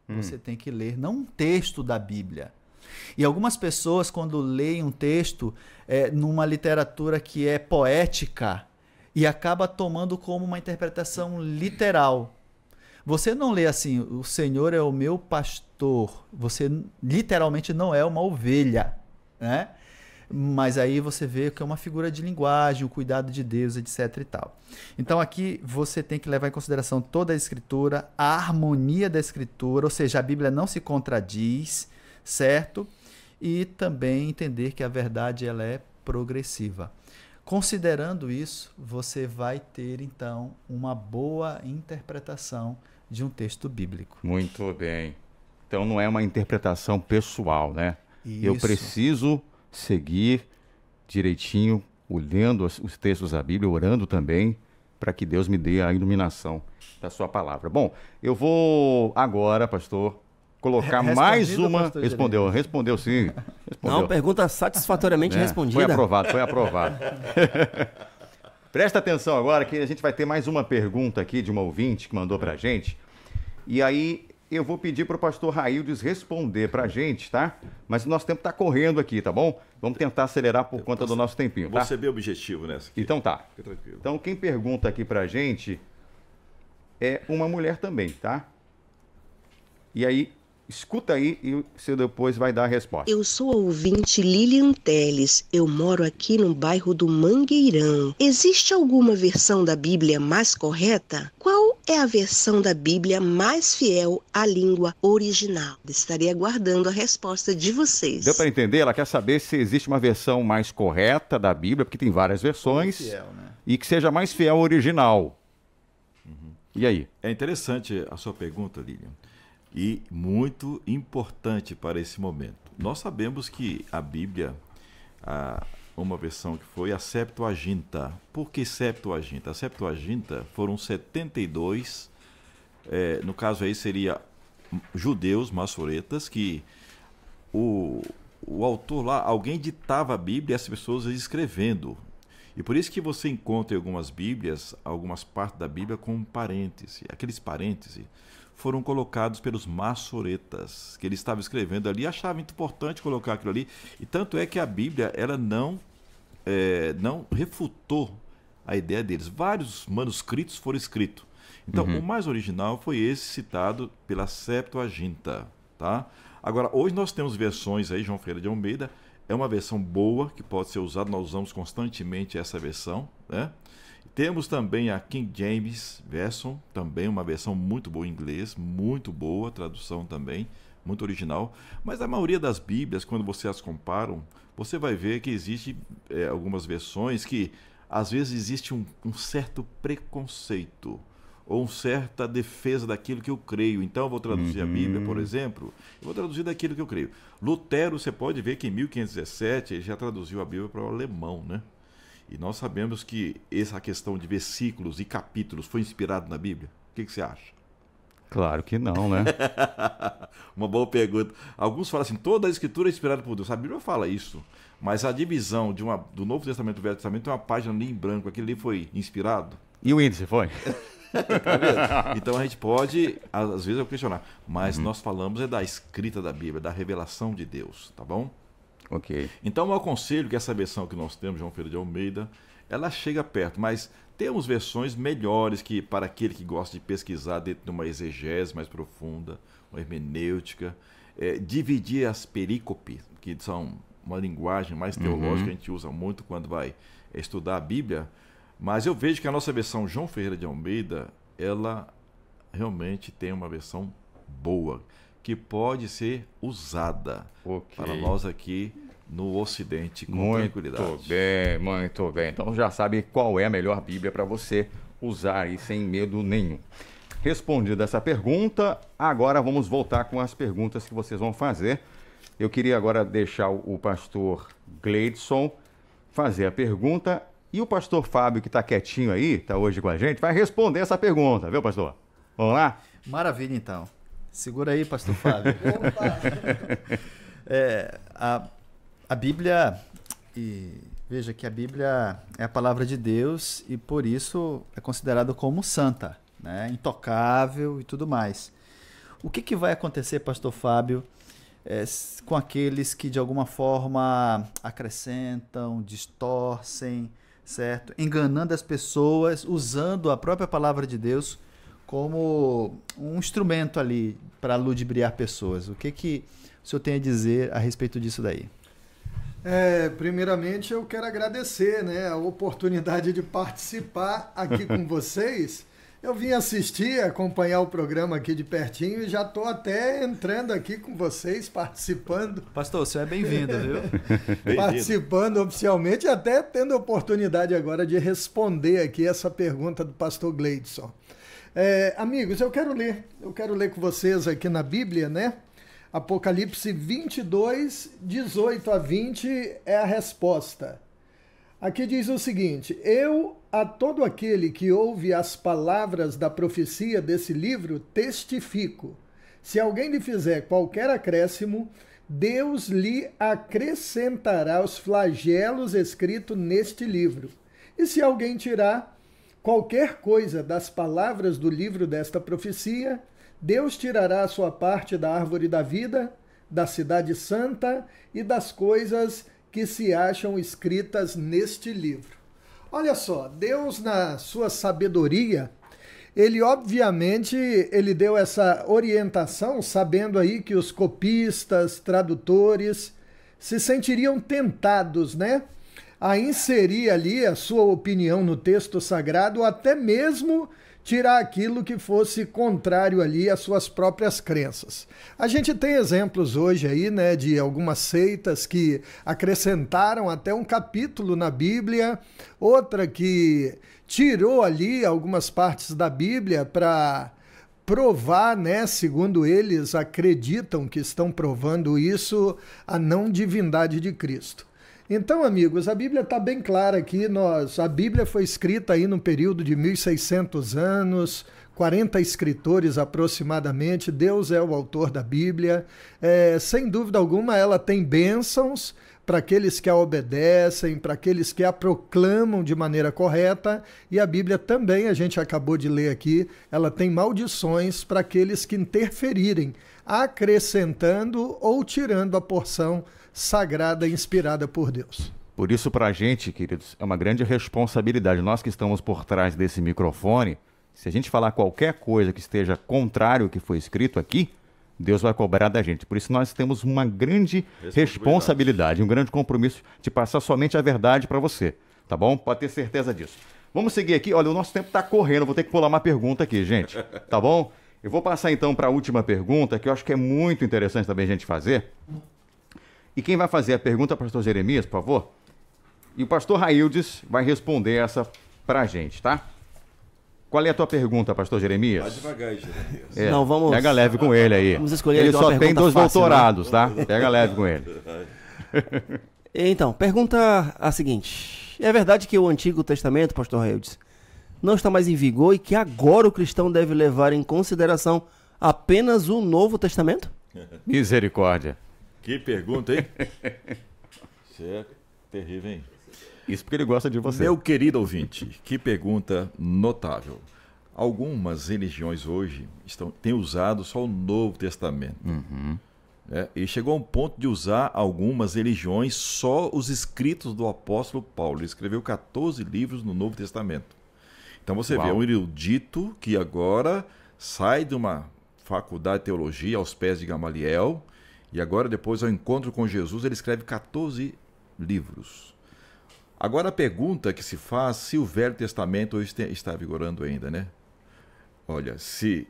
Você tem que ler não um texto da Bíblia. E algumas pessoas, quando leem um texto numa literatura que é poética e acaba tomando como uma interpretação literal. Você não lê assim, o Senhor é o meu pastor. Você literalmente não é uma ovelha, né? Mas aí você vê que é uma figura de linguagem, o cuidado de Deus, etc e tal. Então aqui você tem que levar em consideração toda a Escritura, a harmonia da Escritura, ou seja, a Bíblia não se contradiz, certo? E também entender que a verdade ela é progressiva. Considerando isso, você vai ter então uma boa interpretação de um texto bíblico. Muito bem. Então não é uma interpretação pessoal, né? Isso. Eu preciso seguir direitinho, lendo os textos da Bíblia, orando também, para que Deus me dê a iluminação da sua palavra. Bom, eu vou agora, pastor, colocar mais uma... Respondeu sim. Respondeu. Não, pergunta satisfatoriamente respondida. Foi aprovado. Presta atenção agora que a gente vai ter mais uma pergunta aqui de uma ouvinte que mandou pra gente. E aí eu vou pedir pro pastor Raildes responder pra gente, tá? Mas o nosso tempo tá correndo aqui, tá bom? Vamos tentar acelerar por conta do nosso tempinho, tá? Vou ser bem objetivo nessa aqui. Então tá. Fica tranquilo. Então quem pergunta aqui pra gente é uma mulher também, tá? E aí, escuta aí e você depois vai dar a resposta. Eu sou a ouvinte Lilian Teles. Eu moro aqui no bairro do Mangueirão. Existe alguma versão da Bíblia mais correta? Qual é a versão da Bíblia mais fiel à língua original? Estarei aguardando a resposta de vocês. Deu para entender? Ela quer saber se existe uma versão mais correta da Bíblia, porque tem várias versões, Fiel, né? e que seja mais fiel ao original. E aí? É interessante a sua pergunta, Lilian, e muito importante para esse momento. Nós sabemos que a Bíblia, uma versão que foi a Septuaginta. Por que Septuaginta? A Septuaginta foram 72, no caso aí seria judeus, maçoretas, que o autor lá, alguém ditava a Bíblia e as pessoas escrevendo. E por isso que você encontra em algumas Bíblias, algumas partes da Bíblia com parêntese. Aqueles parênteses foram colocados pelos maçoretas, que eles estavam escrevendo ali, e achavam importante colocar aquilo ali. E tanto é que a Bíblia ela não refutou a ideia deles. Vários manuscritos foram escritos. Então, o mais original foi esse citado pela Septuaginta. Tá? Agora, hoje nós temos versões aí, João Ferreira de Almeida, é uma versão boa, que pode ser usada, nós usamos constantemente essa versão, né? Temos também a King James Version, também uma versão muito boa em inglês, muito boa, tradução também, muito original. Mas a maioria das Bíblias, quando você as comparam, você vai ver que existe algumas versões que, às vezes, existe um certo preconceito. ou uma certa defesa daquilo que eu creio. Então eu vou traduzir a Bíblia, por exemplo, eu vou traduzir daquilo que eu creio. Lutero, você pode ver que em 1517 ele já traduziu a Bíblia para o alemão, né? E nós sabemos que essa questão de versículos e capítulos foi inspirado na Bíblia. O que você acha? Claro que não, né? Uma boa pergunta. Alguns falam assim, toda a escritura é inspirada por Deus. A Bíblia fala isso, mas a divisão do Novo Testamento e do Velho Testamento tem uma página ali em branco. Aquele ali foi inspirado? E o índice foi? Tá vendo? Então a gente pode, às vezes, questionar, mas nós falamos da escrita da Bíblia, da revelação de Deus, tá bom? Ok. Então eu aconselho que essa versão que nós temos, João Ferreira de Almeida, ela chega perto, mas temos versões melhores que para aquele que gosta de pesquisar dentro de uma exegese mais profunda, uma hermenêutica, dividir as perícopes, que são uma linguagem mais teológica, a gente usa muito quando vai estudar a Bíblia, mas eu vejo que a nossa versão João Ferreira de Almeida, ela realmente tem uma versão boa, que pode ser usada para nós aqui no Ocidente com tranquilidade. Muito bem. Então já sabe qual é a melhor Bíblia para você usar aí sem medo nenhum. Respondida essa pergunta, agora vamos voltar com as perguntas que vocês vão fazer. Eu queria agora deixar o pastor Gleidson fazer a pergunta e o pastor Fábio, que está quietinho aí, está hoje com a gente, vai responder essa pergunta, viu, pastor? Vamos lá? Maravilha, então. Segura aí, pastor Fábio. A Bíblia, e veja que a Bíblia é a palavra de Deus e por isso é considerada como santa, né? Intocável e tudo mais. O que vai acontecer, pastor Fábio, com aqueles que de alguma forma acrescentam, distorcem, certo? Enganando as pessoas, usando a própria palavra de Deus como um instrumento ali para ludibriar pessoas. O que o senhor tem a dizer a respeito disso daí? Primeiramente, eu quero agradecer, né, a oportunidade de participar aqui com vocês. Eu vim assistir, acompanhar o programa aqui de pertinho e já estou até entrando aqui com vocês, participando. Pastor, o senhor é bem-vindo, viu? Participando oficialmente e até tendo a oportunidade agora de responder aqui essa pergunta do pastor Gleidson. Amigos, eu quero ler com vocês aqui na Bíblia, né? Apocalipse 22, 18 a 20 é a resposta. Aqui diz o seguinte: eu, a todo aquele que ouve as palavras da profecia desse livro, testifico. Se alguém lhe fizer qualquer acréscimo, Deus lhe acrescentará os flagelos escritos neste livro. E se alguém tirar qualquer coisa das palavras do livro desta profecia, Deus tirará a sua parte da árvore da vida, da cidade santa e das coisas que se acham escritas neste livro. Olha só, Deus, na sua sabedoria, ele obviamente deu essa orientação, sabendo aí que os copistas, tradutores, se sentiriam tentados, né, a inserir ali a sua opinião no texto sagrado, ou até mesmo tirar aquilo que fosse contrário ali às suas próprias crenças. A gente tem exemplos hoje aí, né, de algumas seitas que acrescentaram até um capítulo na Bíblia, outra que tirou ali algumas partes da Bíblia para provar, né, segundo eles acreditam que estão provando isso, a não divindade de Cristo. Então, amigos, a Bíblia está bem clara aqui. A Bíblia foi escrita aí no período de 1.600 anos, 40 escritores aproximadamente. Deus é o autor da Bíblia. Sem dúvida alguma, ela tem bênçãos para aqueles que a obedecem, para aqueles que a proclamam de maneira correta. E a Bíblia também, a gente acabou de ler aqui, ela tem maldições para aqueles que interferirem, acrescentando ou tirando a porção sagrada inspirada por Deus. Por isso, para a gente, queridos, é uma grande responsabilidade. Nós que estamos por trás desse microfone, se a gente falar qualquer coisa que esteja contrário ao que foi escrito aqui, Deus vai cobrar da gente. Por isso nós temos uma grande responsabilidade, um grande compromisso de passar somente a verdade para você, tá bom? Pode ter certeza disso. Vamos seguir aqui. Olha, o nosso tempo está correndo, vou ter que pular uma pergunta aqui, gente, tá bom? Eu vou passar então para a última pergunta, que eu acho que é muito interessante também a gente fazer. E quem vai fazer a pergunta é o pastor Jeremias, por favor? E o pastor Raildes vai responder essa para a gente, tá? Qual é a tua pergunta, pastor Jeremias? Vai devagar, Jeremias. Não, vamos... Pega leve com ele aí. Vamos escolher Ele aqui uma só tem pergunta 2 fácil, doutorados, tá? Pega leve com ele. Então, pergunta a seguinte. É verdade que o Antigo Testamento, pastor Heldes, não está mais em vigor e que agora o cristão deve levar em consideração apenas o Novo Testamento? Misericórdia. Que pergunta, hein? Isso é terrível, hein? Isso porque ele gosta de você. Meu querido ouvinte, que pergunta notável. Algumas religiões hoje têm usado só o Novo Testamento. E chegou a um ponto de usar algumas religiões só os escritos do apóstolo Paulo. Ele escreveu 14 livros no Novo Testamento. Então você vê um erudito que agora sai de uma faculdade de teologia aos pés de Gamaliel e agora depois ao encontro com Jesus ele escreve 14 livros. Agora a pergunta que se faz se o Velho Testamento hoje está vigorando ainda, né? Olha, se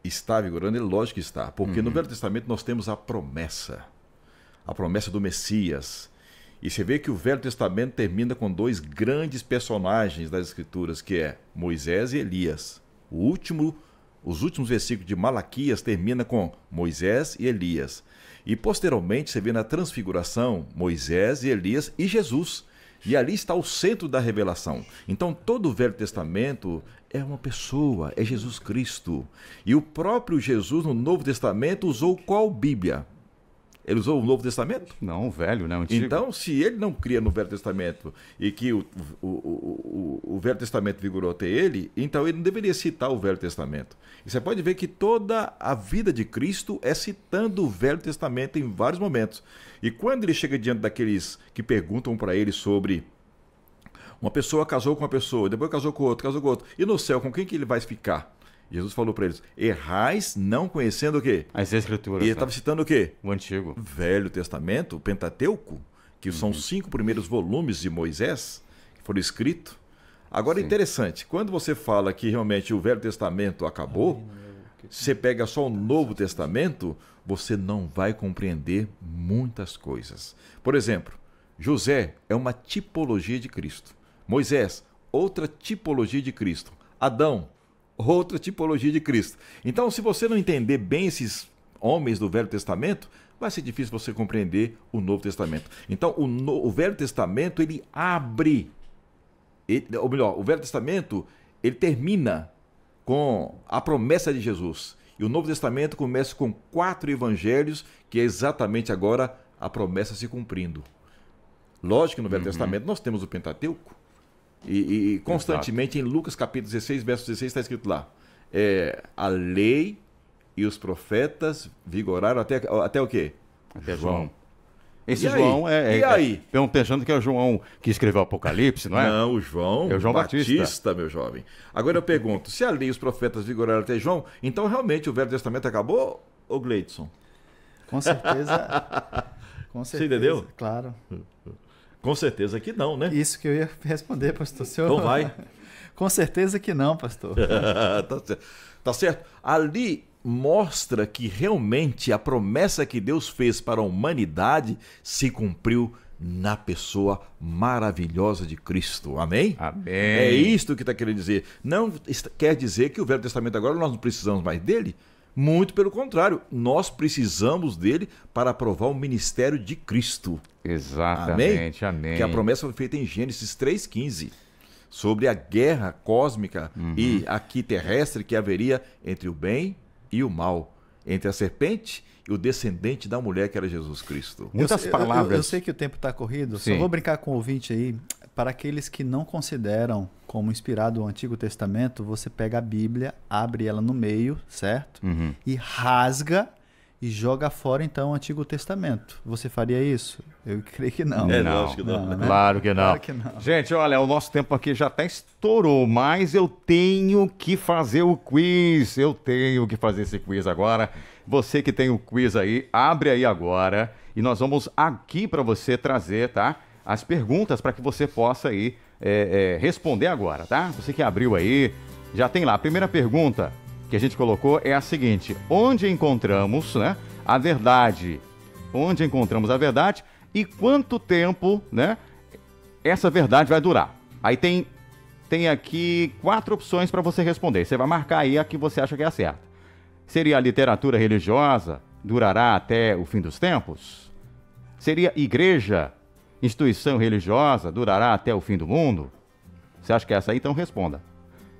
está vigorando, é lógico que está, porque no Velho Testamento nós temos a promessa do Messias. E você vê que o Velho Testamento termina com 2 grandes personagens das Escrituras, que é Moisés e Elias. Os últimos versículos de Malaquias terminam com Moisés e Elias. E posteriormente você vê na Transfiguração Moisés e Elias e Jesus. E ali está o centro da revelação. Então todo o Velho Testamento é uma pessoa, é Jesus Cristo. E o próprio Jesus no Novo Testamento usou qual Bíblia? Ele usou o Novo Testamento? Não, o velho, né? O antigo. Então, se ele não cria no Velho Testamento e que o Velho Testamento vigorou até ele, então ele não deveria citar o Velho Testamento. E você pode ver que toda a vida de Cristo é citando o Velho Testamento em vários momentos. E quando ele chega diante daqueles que perguntam para ele sobre uma pessoa casou com uma pessoa, depois casou com outro, e no céu, com quem que ele vai ficar? Jesus falou para eles, errais não conhecendo o quê? As Escrituras. E ele estava citando o quê? O Antigo. Velho Testamento, o Pentateuco, que são os 5 primeiros volumes de Moisés, que foram escritos. Agora, interessante, quando você fala que realmente o Velho Testamento acabou, você pega só o Novo Testamento, você não vai compreender muitas coisas. Por exemplo, José é uma tipologia de Cristo. Moisés, outra tipologia de Cristo. Adão, outra tipologia de Cristo. Então, se você não entender bem esses homens do Velho Testamento, vai ser difícil você compreender o Novo Testamento. Então, o Velho Testamento, ele abre, ou melhor, o Velho Testamento, ele termina com a promessa de Jesus. E o Novo Testamento começa com 4 evangelhos, que é exatamente agora a promessa se cumprindo. Lógico que no Velho Testamento nós temos o Pentateuco, e constantemente em Lucas capítulo 16, verso 16 está escrito lá, a lei e os profetas vigoraram até o quê? Até João. Esse E João aí? E aí? Eu pensando que é o João que escreveu o Apocalipse, não é? Não, o João, É o João Batista, meu jovem. Agora eu pergunto, se a lei e os profetas vigoraram até João, então realmente o Velho Testamento acabou, ou Gleidson? Com certeza. Com certeza. Você entendeu? Claro. Com certeza que não, né? Isso que eu ia responder, pastor. Senhor... Então vai. Com certeza que não, pastor. Tá certo. Ali mostra que realmente a promessa que Deus fez para a humanidade se cumpriu na pessoa maravilhosa de Cristo. Amém? Amém. É isto que está querendo dizer. Não quer dizer que o Velho Testamento agora nós não precisamos mais dele. Muito pelo contrário, nós precisamos dele para aprovar o ministério de Cristo. Exatamente, amém. Que a promessa foi feita em Gênesis 3,15, sobre a guerra cósmica e aqui terrestre que haveria entre o bem e o mal, entre a serpente e o descendente da mulher que era Jesus Cristo. Muitas palavras. Eu sei que o tempo está corrido, Sim. só vou brincar com o ouvinte aí. Para aqueles que não consideram como inspirado o Antigo Testamento, você pega a Bíblia, abre ela no meio, certo? E rasga e joga fora então o Antigo Testamento. Você faria isso? Eu creio que não. Lógico que não. né? Claro que não. Claro que não. Gente, olha, o nosso tempo aqui já até estourou, mas eu tenho que fazer o quiz. Eu tenho que fazer esse quiz agora. Você que tem o quiz aí, abre aí agora e nós vamos aqui para você trazer, tá? As perguntas para que você possa aí responder agora, tá? Você que abriu aí, já tem lá. A primeira pergunta que a gente colocou é a seguinte: onde encontramos, né, a verdade? Onde encontramos a verdade e quanto tempo, né, essa verdade vai durar? Aí tem tem aqui 4 opções para você responder. Você vai marcar aí a que você acha que é a certa. Seria a literatura religiosa, durará até o fim dos tempos? Seria igreja, instituição religiosa, durará até o fim do mundo? Você acha que é essa aí? Então responda.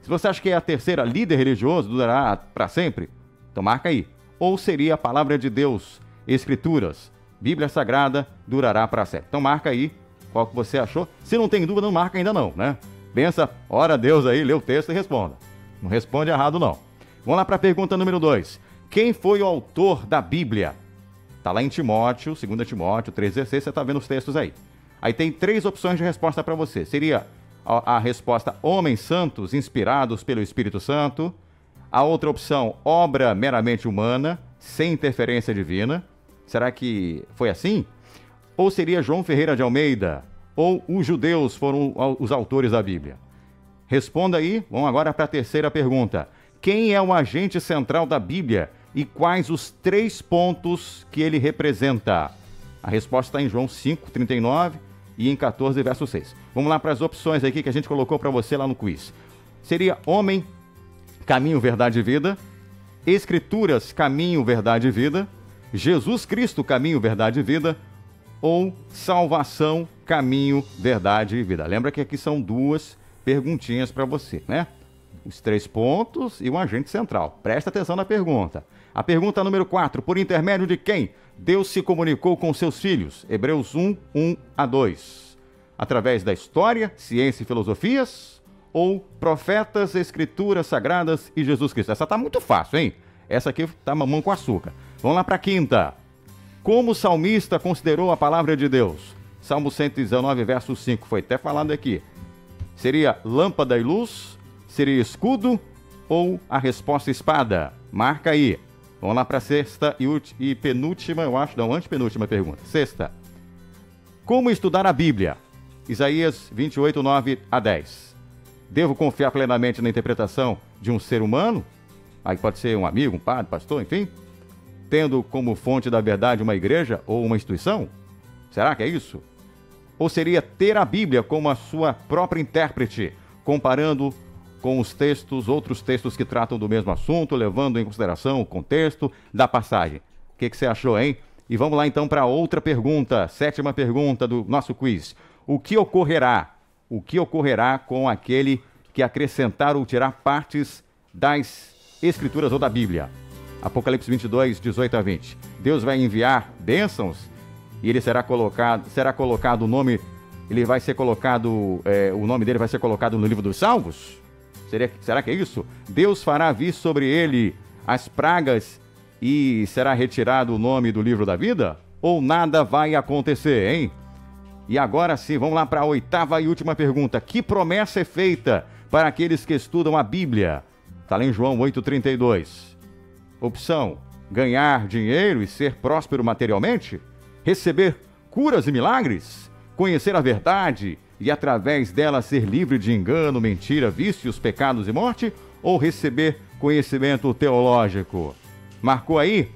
Se você acha que é a terceira, líder religioso, durará para sempre? Então marca aí. Ou seria a palavra de Deus, escrituras, Bíblia Sagrada, durará para sempre? Então marca aí qual que você achou. Se não tem dúvida, não marca ainda não, né? Pensa, ora a Deus aí, lê o texto e responda. Não responde errado não. Vamos lá para a pergunta número 2. Quem foi o autor da Bíblia? Está lá em Timóteo, 2 Timóteo 3,16, você está vendo os textos aí. Aí tem 3 opções de resposta para você. Seria a resposta homens santos inspirados pelo Espírito Santo. A outra opção, obra meramente humana, sem interferência divina. Será que foi assim? Ou seria João Ferreira de Almeida? Ou os judeus foram os autores da Bíblia? Responda aí. Vamos agora para a terceira pergunta. Quem é o agente central da Bíblia e quais os 3 pontos que ele representa? A resposta está em João 5:39 e em 14, verso 6. Vamos lá para as opções aqui que a gente colocou para você lá no quiz. Seria homem, caminho, verdade e vida. Escrituras, caminho, verdade e vida. Jesus Cristo, caminho, verdade e vida. Ou salvação, caminho, verdade e vida. Lembra que aqui são 2 perguntinhas para você, né? Os 3 pontos e o agente central. Presta atenção na pergunta. A pergunta número 4. Por intermédio de quem Deus se comunicou com seus filhos? Hebreus 1:1-2. Através da história, ciência e filosofias? Ou profetas, escrituras sagradas e Jesus Cristo? Essa tá muito fácil, hein? Essa aqui tá mamão com açúcar. Vamos lá para a quinta. Como o salmista considerou a palavra de Deus? Salmo 119, verso 5. Foi até falado aqui. Seria lâmpada e luz? Seria escudo? Ou a resposta espada? Marca aí. Vamos lá para a sexta e penúltima, eu acho, não, antepenúltima pergunta. Sexta. Como estudar a Bíblia? Isaías 28, 9-10. Devo confiar plenamente na interpretação de um ser humano? Aí pode ser um amigo, um padre, pastor, enfim. Tendo como fonte da verdade uma igreja ou uma instituição? Será que é isso? Ou seria ter a Bíblia como a sua própria intérprete, comparando com os textos, outros textos que tratam do mesmo assunto, levando em consideração o contexto da passagem? O que você achou, hein? E vamos lá então para outra pergunta, 7ª pergunta do nosso quiz. O que ocorrerá? O que ocorrerá com aquele que acrescentar ou tirar partes das Escrituras ou da Bíblia? Apocalipse 22, 18-20. Deus vai enviar bênçãos e ele será colocado o nome, ele vai ser colocado, o nome dele vai ser colocado no livro dos salvos? Será que é isso? Deus fará vir sobre ele as pragas e será retirado o nome do livro da vida? Ou nada vai acontecer, hein? E agora sim, vamos lá para a 8ª e última pergunta. Que promessa é feita para aqueles que estudam a Bíblia? Está lá em João 8,32. Opção, ganhar dinheiro e ser próspero materialmente? Receber curas e milagres? Conhecer a verdade e através dela ser livre de engano, mentira, vícios, pecados e morte? Ou receber conhecimento teológico? Marcou aí?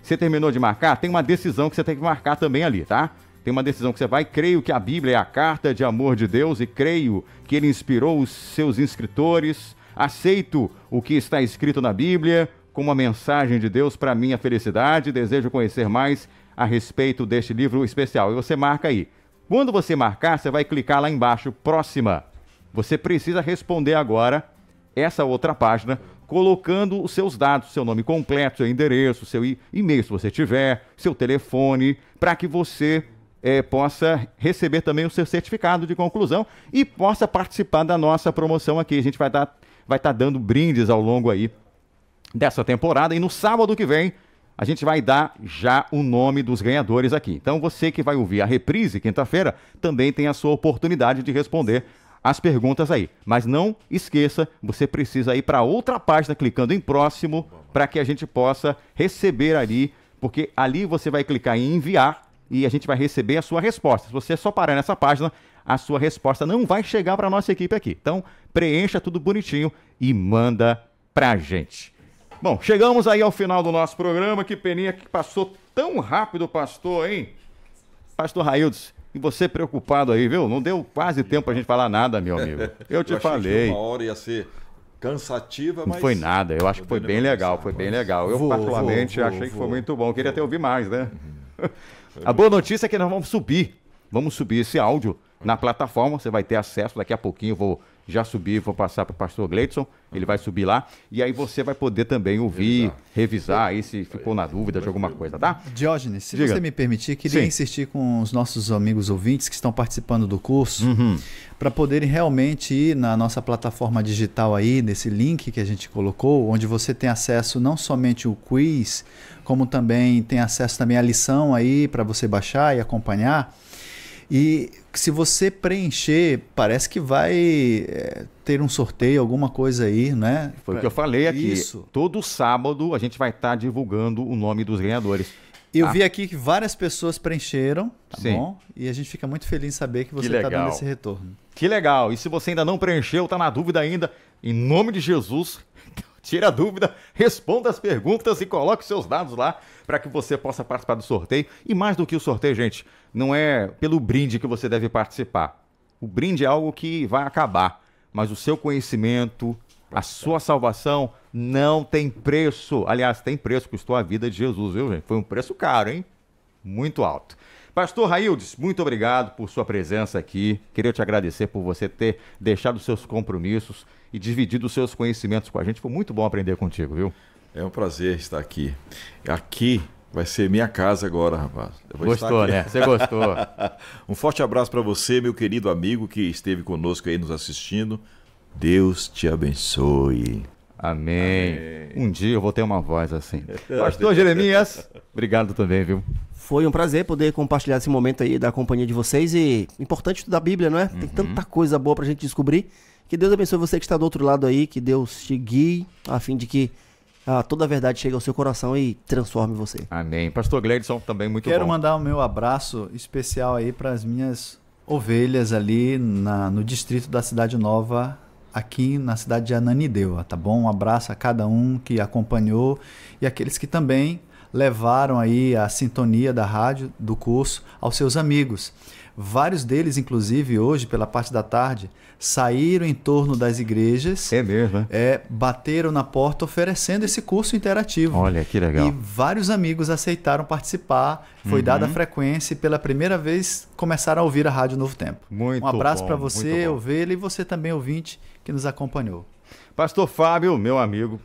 Você terminou de marcar? Tem uma decisão que você tem que marcar também ali, tá? Tem uma decisão que você vai. Creio que a Bíblia é a carta de amor de Deus e creio que ele inspirou os seus escritores. Aceito o que está escrito na Bíblia como uma mensagem de Deus para minha felicidade. Desejo conhecer mais a respeito deste livro especial. E você marca aí. Quando você marcar, você vai clicar lá embaixo, próxima. Você precisa responder agora essa outra página, colocando os seus dados, seu nome completo, seu endereço, seu e-mail, se você tiver, seu telefone, para que você possa receber também o seu certificado de conclusão e possa participar da nossa promoção aqui. A gente vai estar dando brindes ao longo aí dessa temporada e no sábado que vem a gente vai dar já o nome dos ganhadores aqui. Então você que vai ouvir a reprise quinta-feira também tem a sua oportunidade de responder as perguntas aí. Mas não esqueça, você precisa ir para outra página clicando em próximo para que a gente possa receber ali, porque ali você vai clicar em enviar e a gente vai receber a sua resposta. Se você só parar nessa página, a sua resposta não vai chegar para a nossa equipe aqui. Então preencha tudo bonitinho e manda para a gente. Bom, chegamos aí ao final do nosso programa. Que peninha que passou tão rápido, pastor, hein? Pastor Raildes, E você preocupado aí, viu? Não deu quase tempo pra gente falar nada, meu amigo. Eu te falei. Que uma hora ia ser cansativa, mas... Não foi nada, eu acho que foi bem legal, foi bem legal. Eu particularmente achei que foi muito bom, eu queria ter ouvido mais, né? A boa notícia é que nós vamos subir esse áudio na plataforma, você vai ter acesso, daqui a pouquinho eu vou já subir, vou passar para o pastor Gleidson, ele vai subir lá, e aí você vai poder também ouvir, revisar aí se ficou na dúvida de alguma coisa, tá? Diógenes, se Diga. você me permitir, queria insistir com os nossos amigos ouvintes que estão participando do curso, para poderem realmente ir na nossa plataforma digital aí, nesse link que a gente colocou, onde você tem acesso não somente ao quiz, como também tem acesso também à lição aí para você baixar e acompanhar. E se você preencher, parece que vai ter um sorteio, alguma coisa aí, né? Foi o que eu falei aqui. Isso. Todo sábado a gente vai estar divulgando o nome dos ganhadores. Eu vi aqui que várias pessoas preencheram, tá Sim. bom? E a gente fica muito feliz em saber que você Que está dando legal. esse retorno. Que legal. E se você ainda não preencheu, tá na dúvida ainda, em nome de Jesus, tira a dúvida, responda as perguntas e coloque seus dados lá para que você possa participar do sorteio. E mais do que o sorteio, gente, não é pelo brinde que você deve participar. O brinde é algo que vai acabar, mas o seu conhecimento, a sua salvação não tem preço. Aliás, tem preço, custou a vida de Jesus, viu, gente? Foi um preço caro, hein? Muito alto. Pastor Raildes, muito obrigado por sua presença aqui. Queria te agradecer por você ter deixado seus compromissos e dividido os seus conhecimentos com a gente. Foi muito bom aprender contigo, viu? É um prazer estar aqui. Aqui vai ser minha casa agora, rapaz. Eu vou estar Gostou, aqui. né? Você gostou. Um forte abraço para você, meu querido amigo que esteve conosco aí nos assistindo. Deus te abençoe. Amém. Um dia eu vou ter uma voz assim. Pastor Jeremias, obrigado também, viu? Foi um prazer poder compartilhar esse momento aí da companhia de vocês e importante estudar a Bíblia, não é? Tem tanta coisa boa pra gente descobrir. Que Deus abençoe você que está do outro lado aí, que Deus te guie a fim de que toda a verdade chegue ao seu coração e transforme você. Amém. Pastor Gleidson, também muito Quero bom. mandar o meu abraço especial aí para as minhas ovelhas ali no distrito da Cidade Nova, aqui na cidade de Ananindeua, tá bom? Um abraço a cada um que acompanhou e aqueles que também levaram aí a sintonia da rádio, do curso, aos seus amigos. Vários deles, inclusive, hoje, pela parte da tarde, saíram em torno das igrejas. É mesmo, né? Bateram na porta oferecendo esse curso interativo. Olha, que legal. E vários amigos aceitaram participar. Foi dada a frequência e pela primeira vez começaram a ouvir a Rádio Novo Tempo. Muito um abraço bom, para você, muito bom. ovelha, e você também, ouvinte, que nos acompanhou. Pastor Fábio, meu amigo,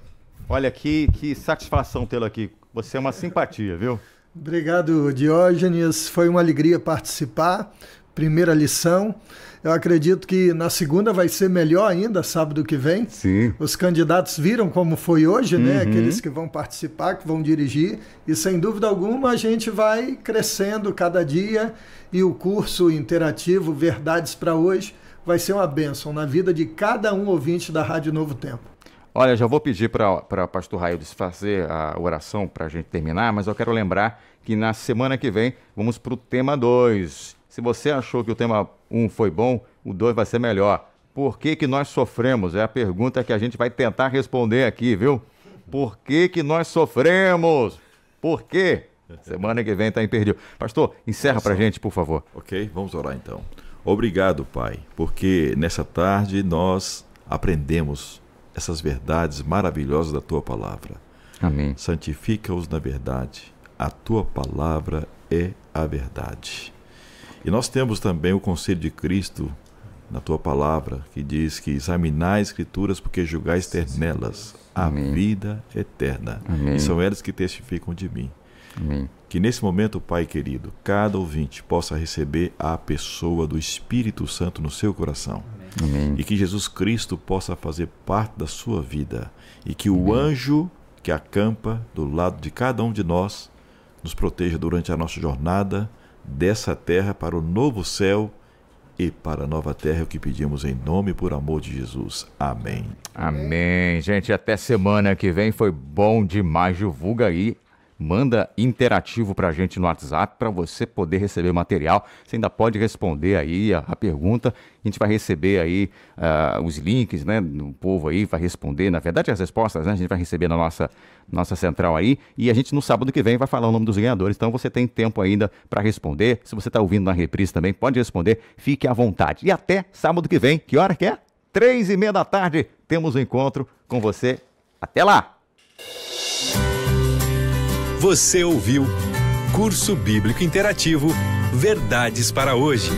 olha que satisfação tê-lo aqui. Você é uma simpatia, viu? Obrigado, Diógenes. Foi uma alegria participar. Primeira lição. Eu acredito que na segunda vai ser melhor ainda, sábado que vem. Sim. Os candidatos viram como foi hoje, né? Aqueles que vão participar, que vão dirigir. E sem dúvida alguma a gente vai crescendo cada dia. E o curso interativo Verdades para Hoje vai ser uma bênção na vida de cada um ouvinte da Rádio Novo Tempo. Olha, já vou pedir para pastor Raildes fazer a oração para a gente terminar, mas eu quero lembrar que na semana que vem vamos para o tema 2. Se você achou que o tema 1 foi bom, o 2 vai ser melhor. Por que que nós sofremos? É a pergunta que a gente vai tentar responder aqui, viu? Por que que nós sofremos? Por quê? Semana que vem está imperdível. Pastor, encerra para a gente, por favor. Ok, vamos orar então. Obrigado, Pai, porque nessa tarde nós aprendemos essas verdades maravilhosas da Tua Palavra. Amém. Santifica-os na verdade. A Tua Palavra é a verdade. E nós temos também o conselho de Cristo na Tua Palavra, que diz que examinai as Escrituras porque julgais ter nelas a vida eterna. Amém. E são elas que testificam de mim. Amém. Que nesse momento, Pai querido, cada ouvinte possa receber a pessoa do Espírito Santo no seu coração. Amém. E que Jesus Cristo possa fazer parte da sua vida. E que o anjo que acampa do lado de cada um de nós nos proteja durante a nossa jornada dessa terra para o novo céu e para a nova terra, é o que pedimos em nome e por amor de Jesus. Amém. Amém. Gente, até semana que vem. Foi bom demais. Divulga aí. manda interativo pra gente no WhatsApp para você poder receber material. Você ainda pode responder aí a pergunta. A gente vai receber aí os links, né? O povo aí vai responder, na verdade as respostas, né? A gente vai receber na nossa central aí. E a gente no sábado que vem vai falar o nome dos ganhadores. Então você tem tempo ainda para responder. Se você está ouvindo na reprise também, pode responder. Fique à vontade. E até sábado que vem. Que hora que é? 3:30 da tarde. Temos um encontro com você. Até lá! Você ouviu Curso Bíblico Interativo Verdades para Hoje.